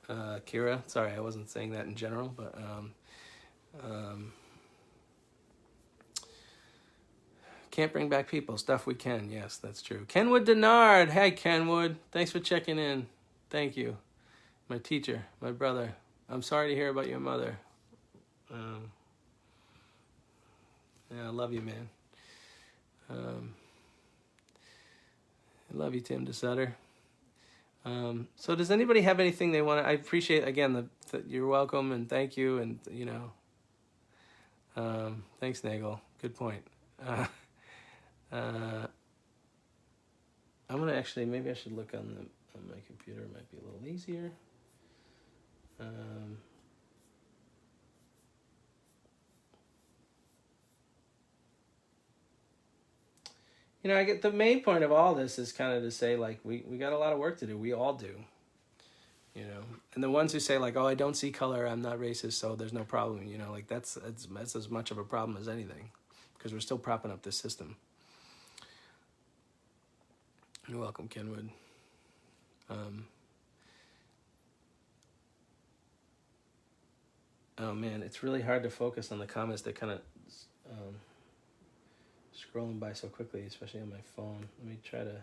Kira. Sorry, I wasn't saying that in general, but can't bring back people. Stuff we can. Yes, that's true. Kenwood Denard. Hey, Kenwood. Thanks for checking in. Thank you. My teacher, my brother. I'm sorry to hear about your mother. Yeah, I love you, man. I love you, Tim DeSutter. So does anybody have anything they want to... I appreciate, again, that you're welcome, and thank you, and, you know... thanks, Nagel. Good point. I'm going to actually... Maybe I should look on my computer. It might be a little easier. You know, I get the main point of all this is kind of to say, like, we got a lot of work to do. We all do, you know. And the ones who say, like, oh, I don't see color, I'm not racist, so there's no problem, you know, like, that's as much of a problem as anything, because we're still propping up this system. You're welcome, Kenwood. Oh, man, it's really hard to focus on the comments that kind of... scrolling by so quickly, especially on my phone. Let me try to...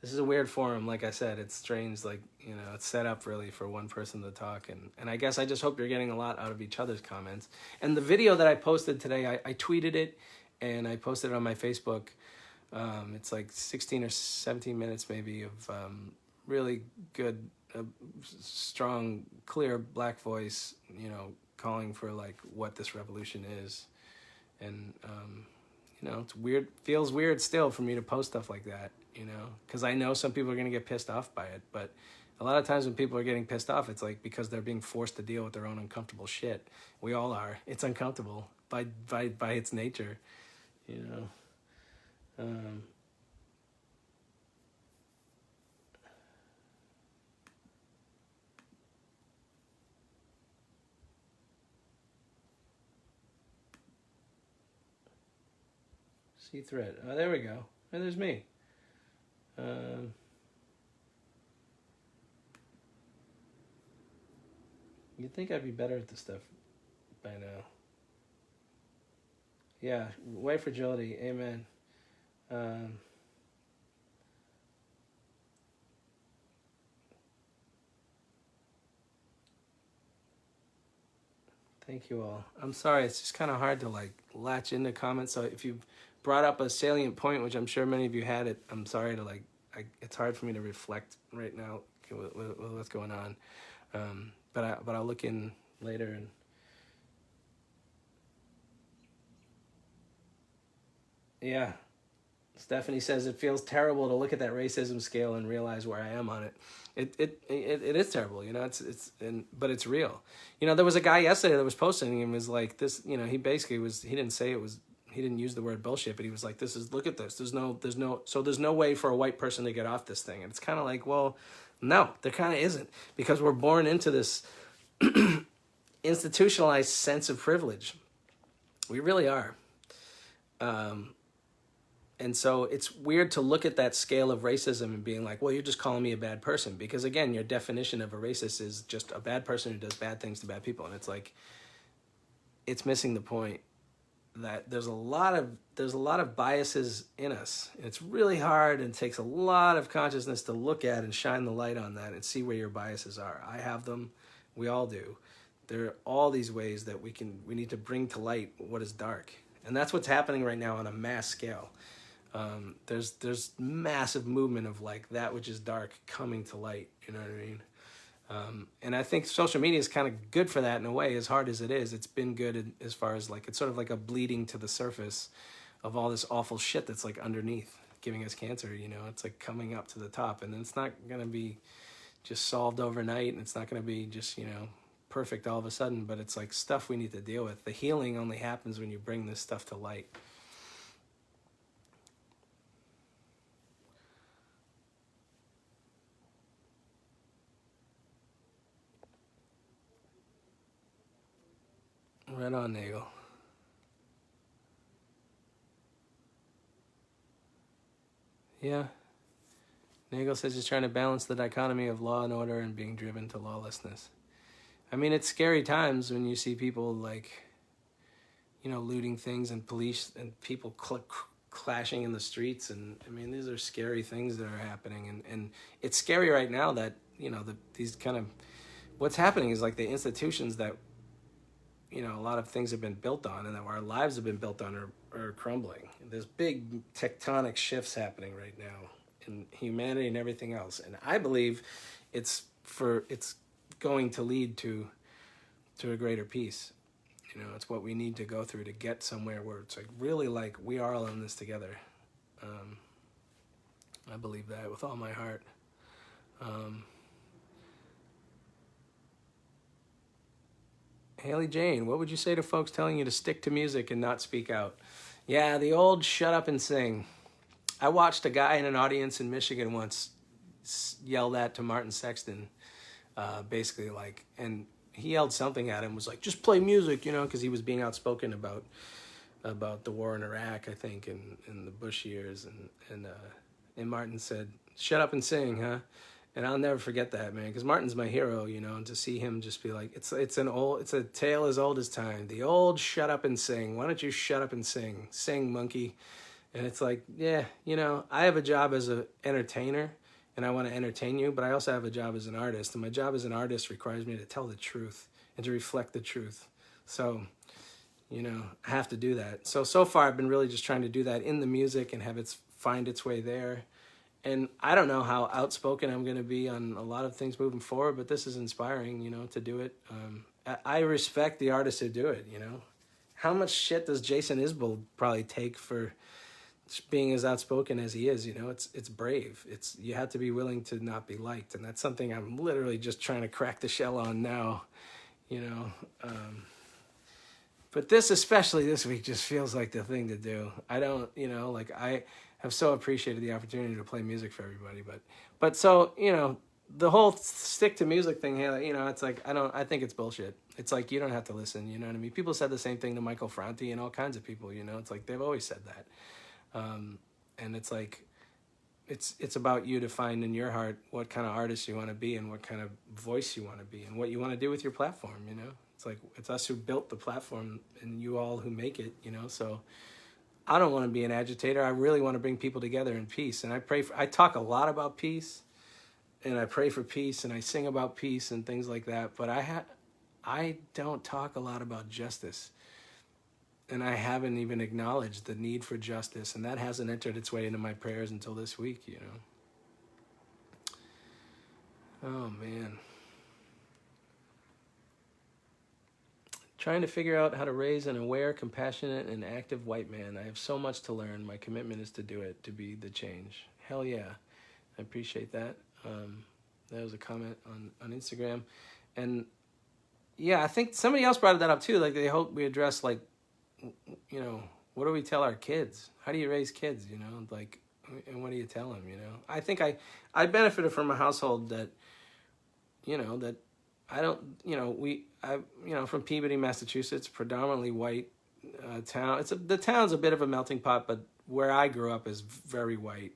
This is a weird forum, like I said. It's strange, like, you know, it's set up really for one person to talk. And I guess I just hope you're getting a lot out of each other's comments. And the video that I posted today, I tweeted it, and I posted it on my Facebook. It's like 16 or 17 minutes maybe of really good, strong, clear black voice, you know, calling for like what this revolution is. And you know, it's weird, feels weird still for me to post stuff like that, you know, because I know some people are going to get pissed off by it, but a lot of times when people are getting pissed off, it's like because they're being forced to deal with their own uncomfortable shit. We all are. It's uncomfortable by its nature, you know. See thread. Oh, there we go. And there's me. You'd think I'd be better at this stuff by now. Yeah, white fragility. Amen. Thank you all. I'm sorry, it's just kind of hard to like latch into comments. So if you brought up a salient point, which I'm sure many of you had it, I'm sorry to like, it's hard for me to reflect right now with what's going on. But I'll look in later. And yeah, Stephanie says it feels terrible to look at that racism scale and realize where I am on it. It is terrible, you know. But it's real. You know, there was a guy yesterday that was posting and was like this. You know, he basically was. He didn't say it was. He didn't use the word bullshit, but he was like, "This is look at this. There's no way for a white person to get off this thing." And it's kind of like, well, no, there kind of isn't, because we're born into this institutionalized sense of privilege. We really are. And so it's weird to look at that scale of racism and being like, well, you're just calling me a bad person. Because again, your definition of a racist is just a bad person who does bad things to bad people. And it's like, it's missing the point that there's a lot of biases in us. And it's really hard and takes a lot of consciousness to look at and shine the light on that and see where your biases are. I have them. We all do. There are all these ways that we need to bring to light what is dark. And that's what's happening right now on a mass scale. There's massive movement of like that which is dark coming to light. You know what I mean? And I think social media is kind of good for that in a way. As hard as it is, it's been good as far as like it's sort of like a bleeding to the surface of all this awful shit that's like underneath, giving us cancer. You know, it's like coming up to the top, and it's not gonna be just solved overnight, and it's not gonna be just, you know, perfect all of a sudden. But it's like stuff we need to deal with. The healing only happens when you bring this stuff to light. Right on, Nagel. Yeah. Nagel says he's trying to balance the dichotomy of law and order and being driven to lawlessness. I mean, it's scary times when you see people like, you know, looting things and police and people clashing in the streets. And I mean, these are scary things that are happening. And it's scary right now that, you know, these kind of, what's happening is like the institutions that, you know, a lot of things have been built on and that our lives have been built on are crumbling. There's big tectonic shifts happening right now in humanity and everything else. And I believe it's going to lead to a greater peace. You know, it's what we need to go through to get somewhere where it's like really like we are all in this together. I believe that with all my heart. Haley Jane, what would you say to folks telling you to stick to music and not speak out? Yeah, the old shut up and sing. I watched a guy in an audience in Michigan once yell that to Martin Sexton, basically like, and he yelled something at him, was like, just play music, you know, because he was being outspoken about the war in Iraq, I think, in the Bush years, and Martin said, shut up and sing, huh? And I'll never forget that, man, because Martin's my hero, you know, and to see him just be like, it's a tale as old as time. The old shut up and sing. Why don't you shut up and sing? Sing, monkey. And it's like, yeah, you know, I have a job as an entertainer, and I want to entertain you, but I also have a job as an artist, and my job as an artist requires me to tell the truth and to reflect the truth. So, you know, I have to do that. So far, I've been really just trying to do that in the music and have it find its way there. And I don't know how outspoken I'm going to be on a lot of things moving forward, but this is inspiring, you know, to do it. I respect the artists who do it, you know. How much shit does Jason Isbell probably take for being as outspoken as he is? You know, it's brave. You have to be willing to not be liked. And that's something I'm literally just trying to crack the shell on now, you know. But especially this week, just feels like the thing to do. I don't, you know, like I have so appreciated the opportunity to play music for everybody. But so, you know, the whole stick to music thing, you know, it's like, I think it's bullshit. It's like, you don't have to listen, you know what I mean? People said the same thing to Michael Franti and all kinds of people, you know, it's like, they've always said that. And it's like, it's about you to find in your heart what kind of artist you want to be and what kind of voice you want to be and what you want to do with your platform, you know? It's like, it's us who built the platform and you all who make it, you know? So I don't want to be an agitator. I really want to bring people together in peace. And I talk a lot about peace, and I pray for peace, and I sing about peace and things like that. But I don't talk a lot about justice. And I haven't even acknowledged the need for justice. And that hasn't entered its way into my prayers until this week, you know. Oh, man. Trying to figure out how to raise an aware, compassionate, and active white man. I have so much to learn. My commitment is to do it, to be the change. Hell yeah. I appreciate that. That was a comment on Instagram. And yeah, I think somebody else brought that up too. Like, they hope we address, like, you know, what do we tell our kids? How do you raise kids, you know? Like, and what do you tell them, you know? I think I benefited from a household that, you know, that I don't, you know, from Peabody, Massachusetts, predominantly white town. The town's a bit of a melting pot, but where I grew up is very white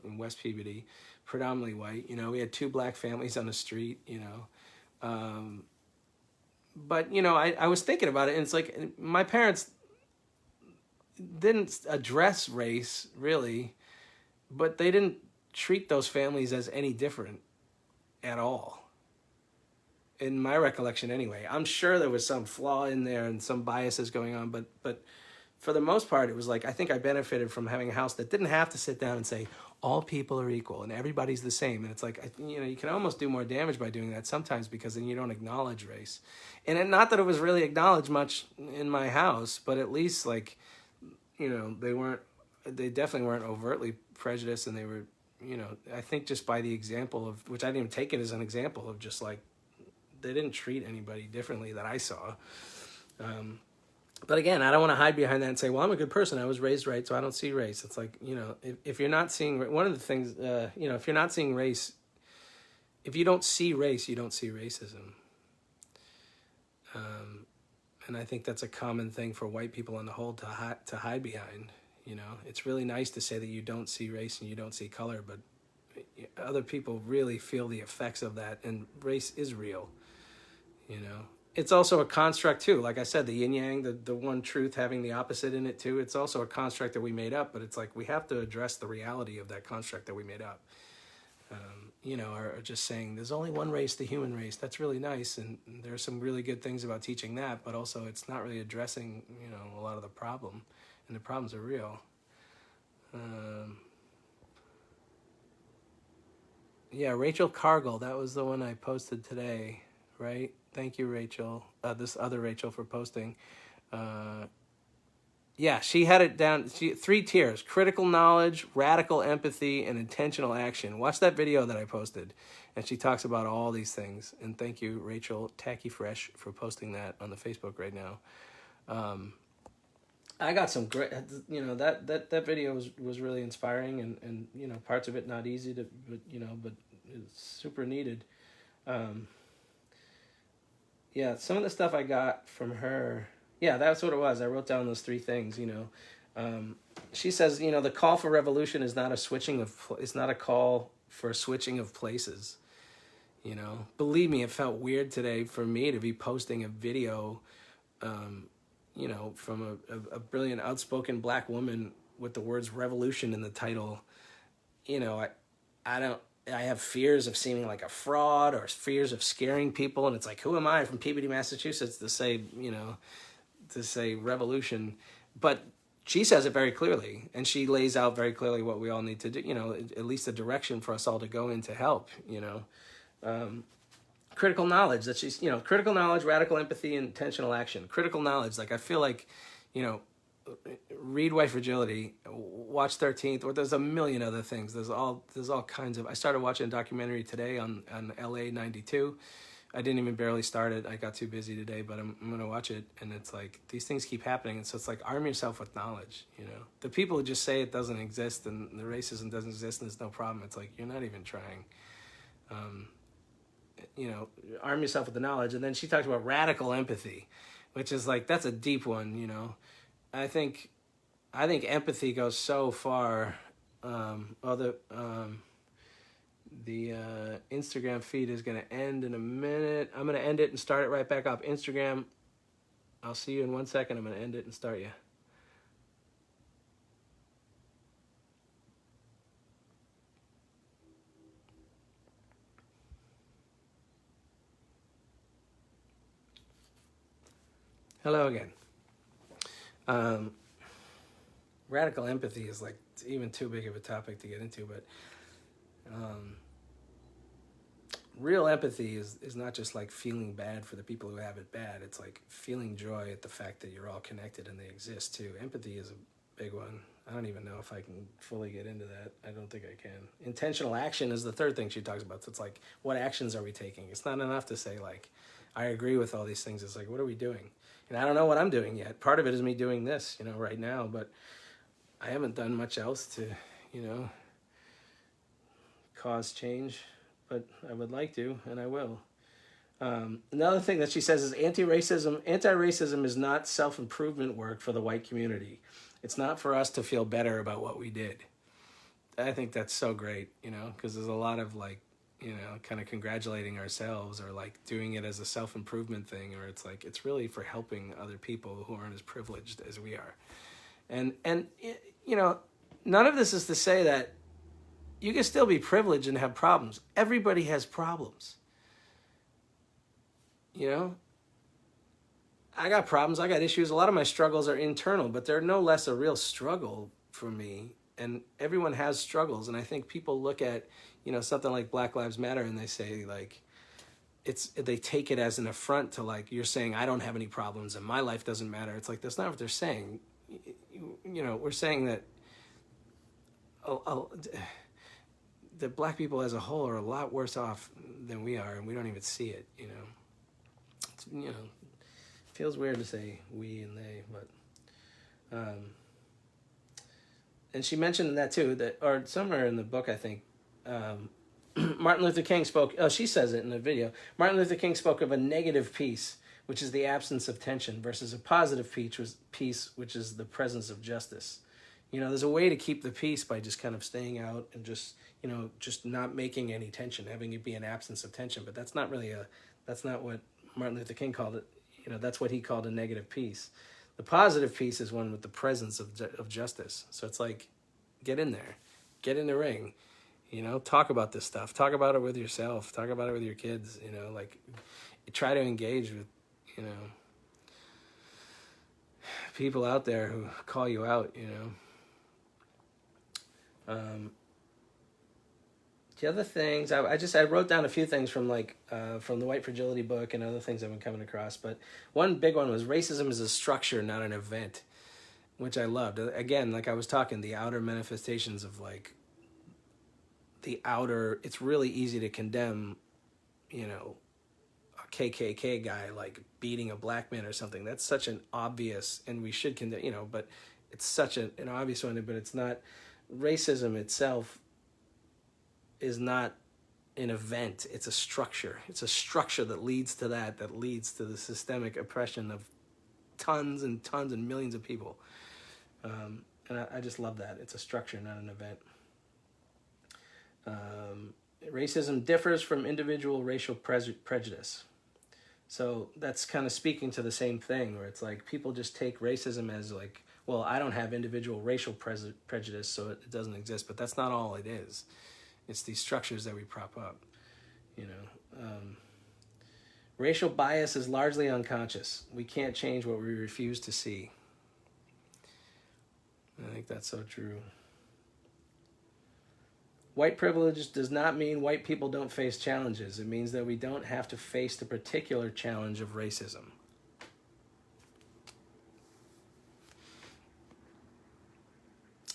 in West Peabody, predominantly white. You know, we had 2 black families on the street, you know. But, you know, I was thinking about it, and it's like my parents didn't address race, really, but they didn't treat those families as any different at all. In my recollection anyway. I'm sure there was some flaw in there and some biases going on, but for the most part, it was like, I think I benefited from having a house that didn't have to sit down and say, all people are equal and everybody's the same. And it's like, you know, you can almost do more damage by doing that sometimes, because then you don't acknowledge race. And not that it was really acknowledged much in my house, but at least, like, you know, they definitely weren't overtly prejudiced, and they were, you know, I think just by the example of, which I didn't even take it as an example of, just like, they didn't treat anybody differently that I saw. But again, I don't want to hide behind that and say, well, I'm a good person. I was raised right, so I don't see race. It's like, you know, if you're not seeing, one of the things, you know, if you're not seeing race, if you don't see race, you don't see racism. And I think that's a common thing for white people on the whole to hide behind. You know, it's really nice to say that you don't see race and you don't see color, but other people really feel the effects of that, and race is real. You know, it's also a construct too. Like I said, the yin yang, the one truth having the opposite in it too. It's also a construct that we made up, but it's like we have to address the reality of that construct that we made up. You know, or just saying there's only one race, the human race. That's really nice, and there's some really good things about teaching that, but also it's not really addressing, you know, a lot of the problem, and the problems are real. Yeah, Rachel Cargill, that was the one I posted today, right? Thank you, Rachel. This other Rachel for posting. Yeah, she had it down. 3 tiers: critical knowledge, radical empathy, and intentional action. Watch that video that I posted, and she talks about all these things. And thank you, Rachel Tacky Fresh, for posting that on the Facebook right now. I got some great, you know, that video was really inspiring, and you know, parts of it not easy to, but it's super needed. Yeah, some of the stuff I got from her, yeah, that's what it was. I wrote down those 3 things, you know. She says, you know, the call for revolution is not it's not a call for switching of places. You know, believe me, it felt weird today for me to be posting a video, you know, from a brilliant, outspoken black woman with the words revolution in the title. You know, I have fears of seeming like a fraud, or fears of scaring people. And it's like, who am I from Peabody, Massachusetts to say, you know, to say revolution? But she says it very clearly, and she lays out very clearly what we all need to do, you know, at least a direction for us all to go in to help, you know. Critical knowledge, that she's, you know, critical knowledge, radical empathy, and intentional action. Critical knowledge, like, I feel like, you know, read White Fragility, watch 13th, or there's a million other things. There's all kinds of, I started watching a documentary today on LA 92. I didn't even barely start it. I got too busy today, but I'm going to watch it. And it's like, these things keep happening. And so it's like, arm yourself with knowledge, you know. The people who just say it doesn't exist and the racism doesn't exist and there's no problem, it's like, you're not even trying. You know, arm yourself with the knowledge. And then she talked about radical empathy, which is like, that's a deep one, you know. I think empathy goes so far. The Instagram feed is going to end in a minute. I'm going to end it and start it right back up. Instagram, I'll see you in 1 second. I'm going to end it and start you. Hello again. Radical empathy is like even too big of a topic to get into, but real empathy is not just like feeling bad for the people who have it bad. It's like feeling joy at the fact that you're all connected and they exist too. Empathy is a big one. I don't even know if I can fully get into that. I don't think I can. Intentional action is the third thing she talks about. So it's like, what actions are we taking? It's not enough to say like, I agree with all these things. It's like, what are we doing? And I don't know what I'm doing yet. Part of it is me doing this, right now, but I haven't done much else to, cause change, but I would like to, and I will. Another thing that she says is anti-racism is not self-improvement work for the white community. It's not for us to feel better about what we did. I think that's so great, because there's a lot of like, kind of congratulating ourselves or like doing it as a self-improvement thing, or it's like, it's really for helping other people who aren't as privileged as we are. And none of this is to say that you can still be privileged and have problems. Everybody has problems. I got problems, I got issues. A lot of my struggles are internal, but they're no less a real struggle for me. And everyone has struggles. And I think people look at, something like Black Lives Matter and they say like, they take it as an affront to like, you're saying I don't have any problems and my life doesn't matter. It's like, that's not what they're saying. We're saying that that Black people as a whole are a lot worse off than we are, and we don't even see it. It's, feels weird to say we and they, but and she mentioned that too, that or somewhere in the book, I think, Martin Luther King spoke. Oh, she says it in the video. Martin Luther King spoke of a negative peace, which is the absence of tension, versus a positive peace, which is the presence of justice. There's a way to keep the peace by just kind of staying out and just not making any tension, having it be an absence of tension. But that's not what Martin Luther King called it. That's what he called a negative peace. The positive peace is one with the presence of justice. So it's like, get in there, get in the ring, talk about this stuff, talk about it with yourself, talk about it with your kids, like try to engage with, people out there who call you out, The other things, I wrote down a few things from from the White Fragility book and other things I've been coming across. But one big one was racism is a structure, not an event, which I loved. Again, like I was talking, the outer manifestations of like the outer, it's really easy to condemn, a KKK guy like beating a black man or something. That's such an obvious, and we should condemn, but it's such an obvious one, but it's not. Racism itself is not an event. It's a structure. It's a structure that leads to that leads to the systemic oppression of tons and tons and millions of people. And I just love that. It's a structure, not an event. Racism differs from individual racial prejudice. So that's kind of speaking to the same thing, where it's like people just take racism as like, well, I don't have individual racial prejudice, so it doesn't exist. But that's not all it is. It's these structures that we prop up, Racial bias is largely unconscious. We can't change what we refuse to see. I think that's so true. White privilege does not mean white people don't face challenges. It means that we don't have to face the particular challenge of racism.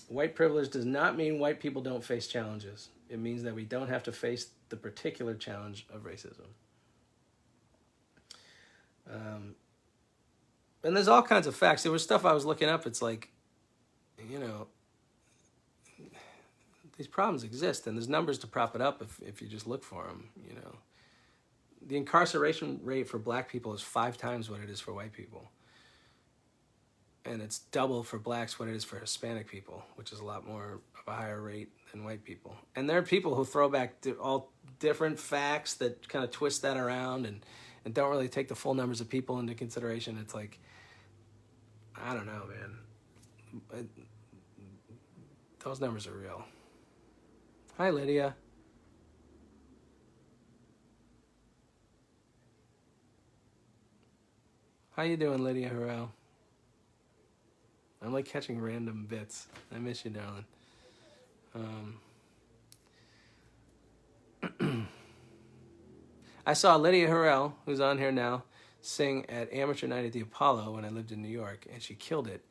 White privilege does not mean white people don't face challenges. It means that we don't have to face the particular challenge of racism. And there's all kinds of facts. There was stuff I was looking up. It's like, these problems exist, and there's numbers to prop it up if you just look for them, The incarceration rate for black people is 5 times what it is for white people. And it's double for blacks what it is for Hispanic people, which is a lot more of a higher rate than white people. And there are people who throw back all different facts that kind of twist that around and don't really take the full numbers of people into consideration. It's like, I don't know, man. Those numbers are real. Hi, Lydia. How you doing, Lydia Harrell? I'm like catching random bits. I miss you, darling. I saw Lydia Harrell, who's on here now, sing at Amateur Night at the Apollo when I lived in New York, and she killed it.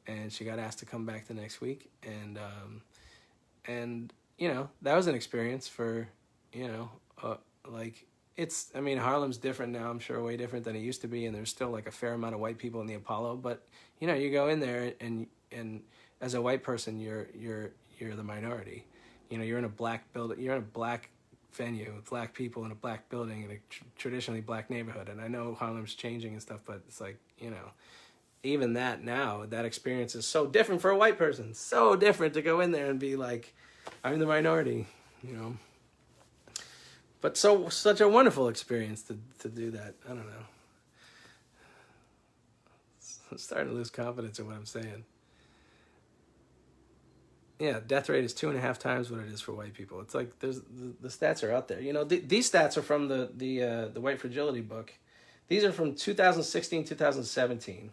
And she got asked to come back the next week, and you know, that was an experience for, you know, like, it's, I mean, Harlem's different now, I'm sure, way different than it used to be, and there's still like a fair amount of white people in the Apollo, but you know, you go in there and as a white person, you're the minority. You know, you're in a black building, you're in a black venue with black people in a black building in a traditionally black neighborhood. And I know Harlem's changing and stuff, but it's like, you know, even that now, that experience is so different for a white person. So different to go in there and be like, I'm the minority, you know. But such a wonderful experience to do that. I don't know. I'm starting to lose confidence in what I'm saying. Yeah, death rate is 2.5 times what it is for white people. It's like there's the stats are out there. You know, these stats are from the White Fragility book. These are from 2016, 2017.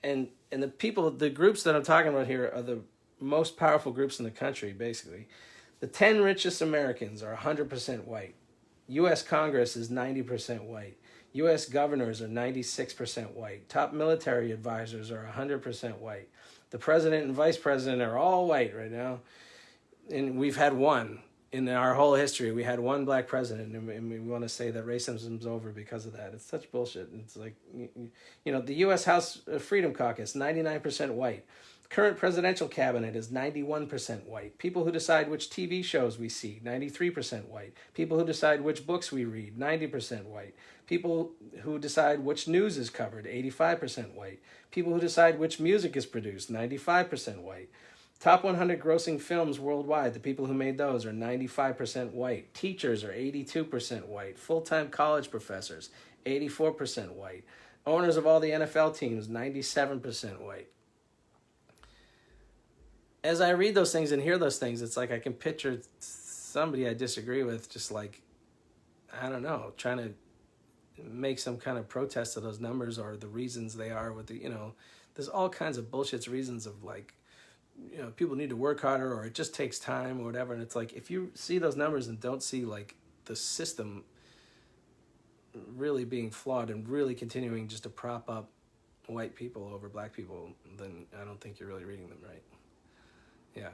And the groups that I'm talking about here are the most powerful groups in the country, basically. The 10 richest Americans are 100% white. U.S. Congress is 90% white. U.S. governors are 96% white. Top military advisors are 100% white. The president and vice president are all white right now. And we've had one. In our whole history, we had one black president, and we want to say that racism's over because of that. It's such bullshit. It's like, you know, the U.S. House Freedom Caucus, 99% white. Current presidential cabinet is 91% white. People who decide which TV shows we see, 93% white. People who decide which books we read, 90% white. People who decide which news is covered, 85% white. People who decide which music is produced, 95% white. Top 100 grossing films worldwide, the people who made those are 95% white. Teachers are 82% white. Full-time college professors, 84% white. Owners of all the NFL teams, 97% white. As I read those things and hear those things, it's like I can picture somebody I disagree with just like, I don't know, trying to make some kind of protest to those numbers or the reasons they are with the, you know, there's all kinds of bullshit reasons of like, you know, people need to work harder or it just takes time or whatever. And it's like, if you see those numbers and don't see like the system really being flawed and really continuing just to prop up white people over black people, then I don't think you're really reading them right. Yeah.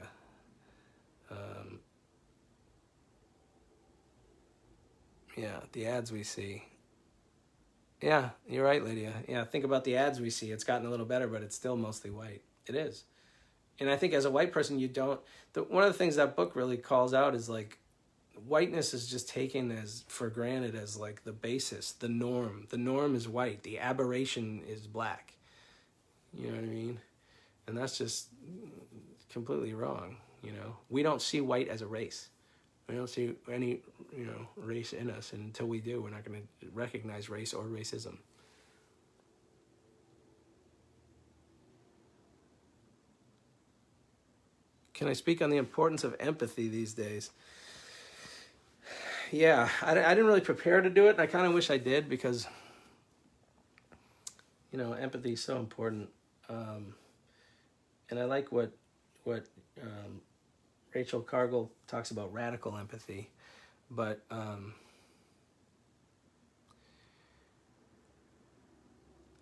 Yeah, the ads we see. Yeah, you're right, Lydia. Yeah, think about the ads we see. It's gotten a little better, but it's still mostly white. It is. And I think as a white person, you don't... one of the things that book really calls out is like, whiteness is just taken as for granted as like the basis, the norm. The norm is white. The aberration is black. You know what I mean? And that's just completely wrong, you know? We don't see white as a race. We don't see any, you know, race in us. And until we do, we're not going to recognize race or racism. Can I speak on the importance of empathy these days? Yeah, I didn't really prepare to do it, and I kind of wish I did because, you know, empathy is so important. And I like what Rachel Cargill talks about radical empathy, but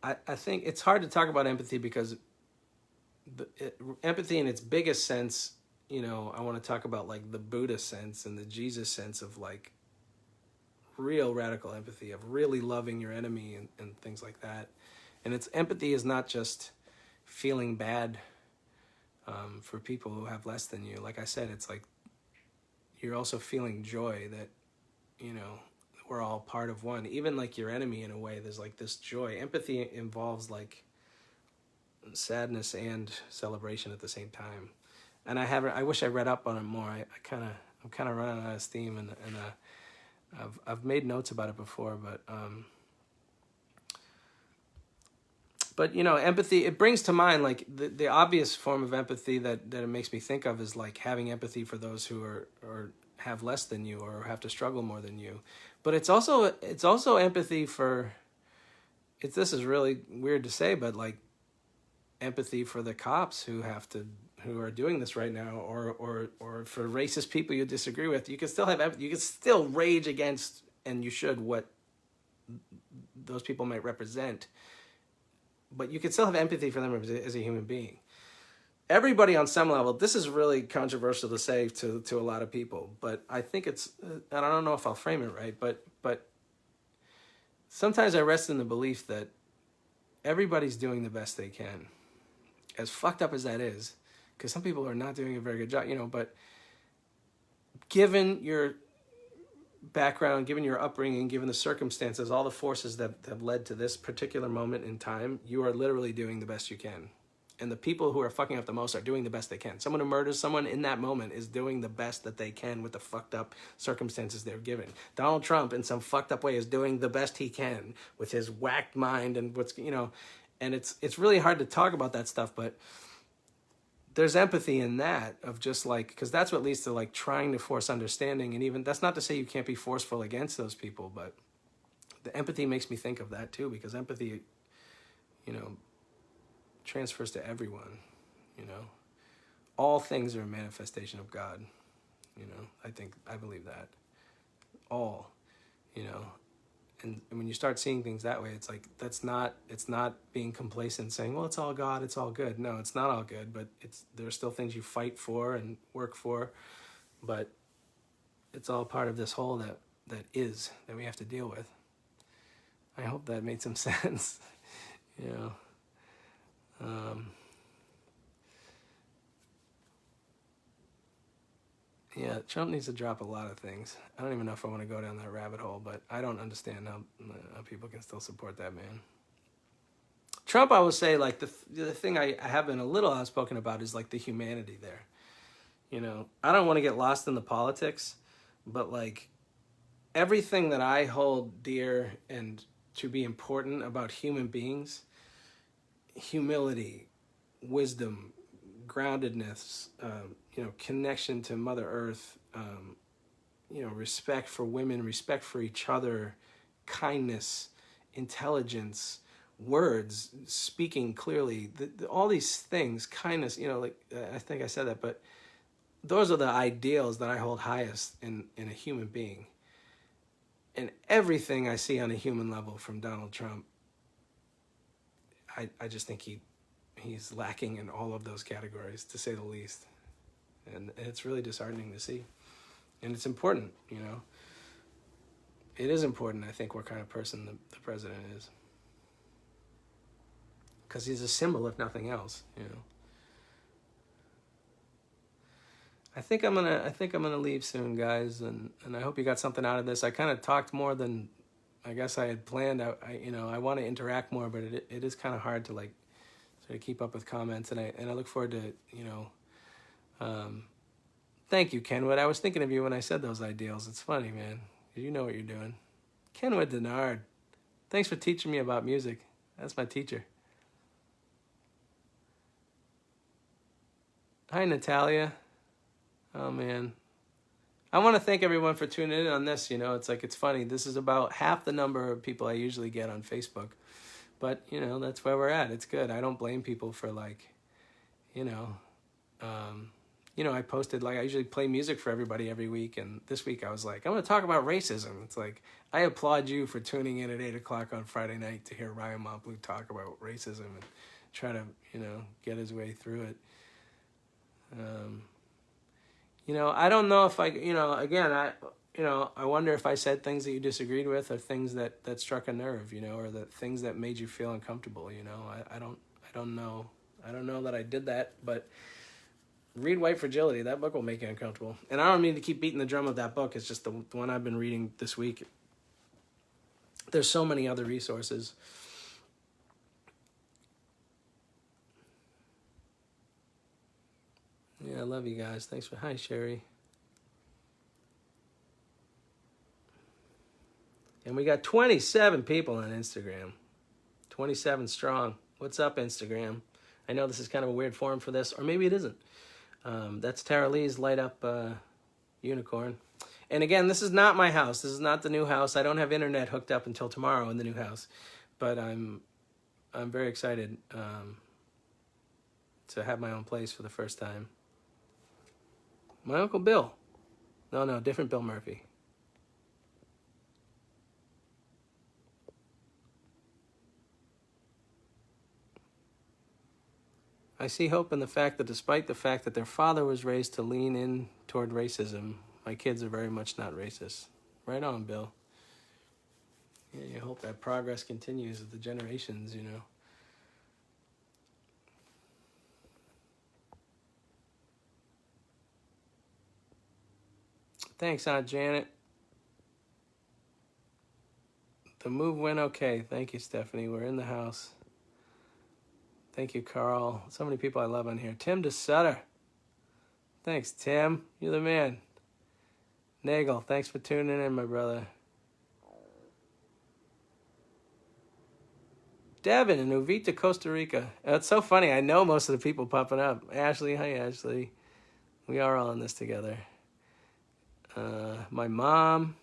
I think it's hard to talk about empathy because empathy in its biggest sense, you know, I want to talk about like the Buddha sense and the Jesus sense of like real radical empathy, of really loving your enemy and things like that. And it's empathy is not just feeling bad for people who have less than you. Like I said, it's like you're also feeling joy that, you know, we're all part of one. Even like your enemy in a way, there's like this joy. Empathy involves like sadness and celebration at the same time. And I wish I read up on it more. I'm kind of running out of steam, and I've made notes about it before, but you know, empathy, it brings to mind like the obvious form of empathy that it makes me think of is like having empathy for those who are or have less than you or have to struggle more than you. But it's also empathy for, this is really weird to say, but like empathy for the cops who are doing this right now, or for racist people you disagree with. You can still have empathy. You can still rage against and you should, what those people might represent, but you can still have empathy for them as a human being. Everybody on some level, this is really controversial to say to a lot of people, but I think it's, and I don't know if I'll frame it right, but sometimes I rest in the belief that everybody's doing the best they can. As fucked up as that is, because some people are not doing a very good job, but given your background, given your upbringing, given the circumstances, all the forces that have led to this particular moment in time, you are literally doing the best you can. And the people who are fucking up the most are doing the best they can. Someone who murders someone in that moment is doing the best that they can with the fucked up circumstances they're given. Donald Trump, in some fucked up way, is doing the best he can with his whacked mind and and it's really hard to talk about that stuff, but there's empathy in that, of just like, because that's what leads to like trying to force understanding. And even that's not to say you can't be forceful against those people, but the empathy makes me think of that too, because empathy, transfers to everyone. All things are a manifestation of God. I believe that. All, and when you start seeing things that way, it's like, it's not being complacent saying, well, it's all God, it's all good. No, it's not all good, but there are still things you fight for and work for, but it's all part of this whole that we have to deal with. I hope that made some sense. Yeah, Trump needs to drop a lot of things. I don't even know if I want to go down that rabbit hole, but I don't understand how people can still support that man. Trump, I would say, like, the thing I have been a little outspoken about is, like, the humanity there. I don't want to get lost in the politics, but, like, everything that I hold dear and to be important about human beings, humility, wisdom, groundedness, connection to Mother Earth, respect for women, respect for each other, kindness, intelligence, words, speaking clearly, all these things, kindness, I think I said that, but those are the ideals that I hold highest in a human being. And everything I see on a human level from Donald Trump, I just think he's lacking in all of those categories, to say the least. And it's really disheartening to see. And it's important, It is important, I think, what kind of person the president is. Because he's a symbol, if nothing else, I think I'm gonna leave soon, guys, and I hope you got something out of this. I kind of talked more than I guess I had planned. I want to interact more, but it is kind of hard to like sort of keep up with comments, and I look forward to thank you, Kenwood. I was thinking of you when I said those ideals. It's funny, man. You know what you're doing. Kenwood Denard, thanks for teaching me about music. That's my teacher. Hi, Natalia. Oh, man. I want to thank everyone for tuning in on this. It's funny. This is about half the number of people I usually get on Facebook. But, that's where we're at. It's good. I don't blame people for, I posted, I usually play music for everybody every week. And this week I was like, I'm going to talk about racism. It's like, I applaud you for tuning in at 8 o'clock on Friday night to hear Ryan Montbleau talk about racism and try to, get his way through it. I don't know if I wonder if I said things that you disagreed with, or things that struck a nerve, or the things that made you feel uncomfortable. I don't know. I don't know that I did that, but read White Fragility. That book will make you uncomfortable. And I don't mean to keep beating the drum of that book. It's just the one I've been reading this week. There's so many other resources. Yeah, I love you guys. Thanks for... Hi, Sherry. And we got 27 people on Instagram. 27 strong. What's up, Instagram? I know this is kind of a weird forum for this, or maybe it isn't. That's Tara Lee's Light Up Unicorn. And again, this is not my house. This is not the new house. I don't have internet hooked up until tomorrow in the new house. But I'm very excited to have my own place for the first time. My Uncle Bill. No, different Bill Murphy. I see hope in the fact that despite the fact that their father was raised to lean in toward racism, my kids are very much not racist. Right on, Bill. Yeah, you hope that progress continues with the generations, you know. Thanks, Aunt Janet. The move went okay. Thank you, Stephanie. We're in the house. Thank you, Carl. So many people I love on here. Tim DeSutter. Thanks, Tim. You're the man. Nagel, thanks for tuning in, my brother. Devin in Uvita, Costa Rica. It's so funny. I know most of the people popping up. Ashley, hi, Ashley. We are all in this together. My mom.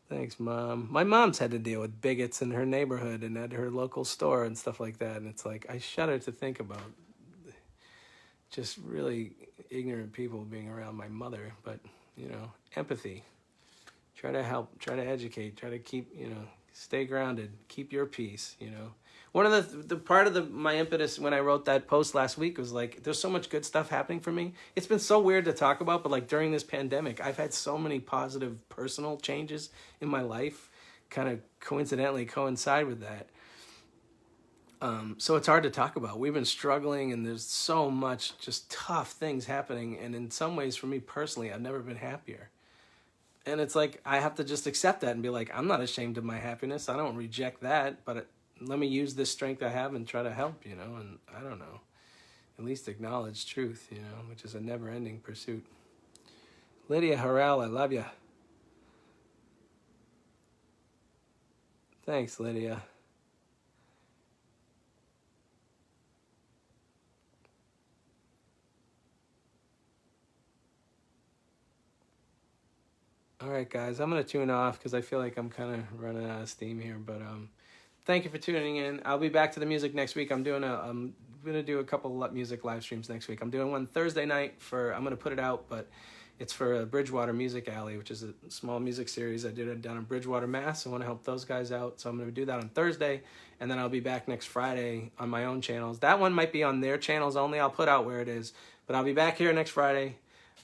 Thanks, Mom. My mom's had to deal with bigots in her neighborhood and at her local store and stuff like that. And it's like, I shudder to think about just really ignorant people being around my mother. But, you know, empathy. Try to help, try to educate, try to keep, you know, stay grounded, keep your peace, you know. One of the part of my impetus when I wrote that post last week was like, there's so much good stuff happening for me. It's been so weird to talk about, but like during this pandemic, I've had so many positive personal changes in my life, kind of coincidentally coincide with that. So it's hard to talk about. We've been struggling and there's so much just tough things happening. And in some ways for me personally, I've never been happier. And it's like, I have to just accept that and be like, I'm not ashamed of my happiness. I don't reject that, but let me use this strength I have and try to help, you know, and I don't know, at least acknowledge truth, you know, which is a never-ending pursuit. Lydia Harrell, I love you. Thanks, Lydia. All right, guys, I'm going to tune off because I feel like I'm kind of running out of steam here, but thank you for tuning in. I'll be back to the music next week. I'm going to do a couple of music live streams next week. I'm doing one Thursday night I'm going to put it out, but it's for Bridgewater Music Alley, which is a small music series I did down in Bridgewater, Mass. I want to help those guys out, so I'm going to do that on Thursday, and then I'll be back next Friday on my own channels. That one might be on their channels only. I'll put out where it is, but I'll be back here next Friday.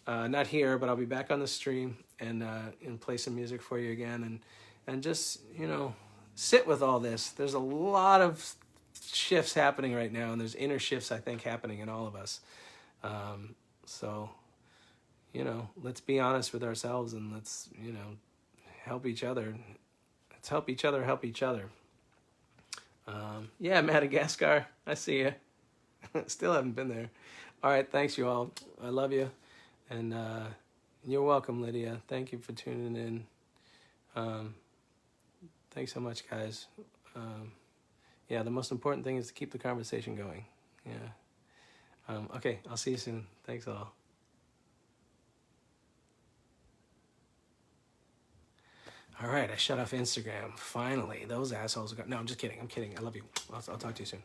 Not here, but I'll be back on the stream and play some music for you again, and just, you know, sit with all this. There's a lot of shifts happening right now, and there's inner shifts, I think, happening in all of us. So, you know, let's be honest with ourselves, and let's, you know, help each other. Let's help each other help each other. Yeah, Madagascar, I see you. Still haven't been there. All right, thanks, you all. I love you. And you're welcome, Lydia. Thank you for tuning in. Thanks so much, guys. Yeah, the most important thing is to keep the conversation going. Yeah. Okay, I'll see you soon. Thanks all. All right, I shut off Instagram. Finally, those assholes are gone. No, I'm just kidding. I'm kidding. I love you. I'll talk to you soon.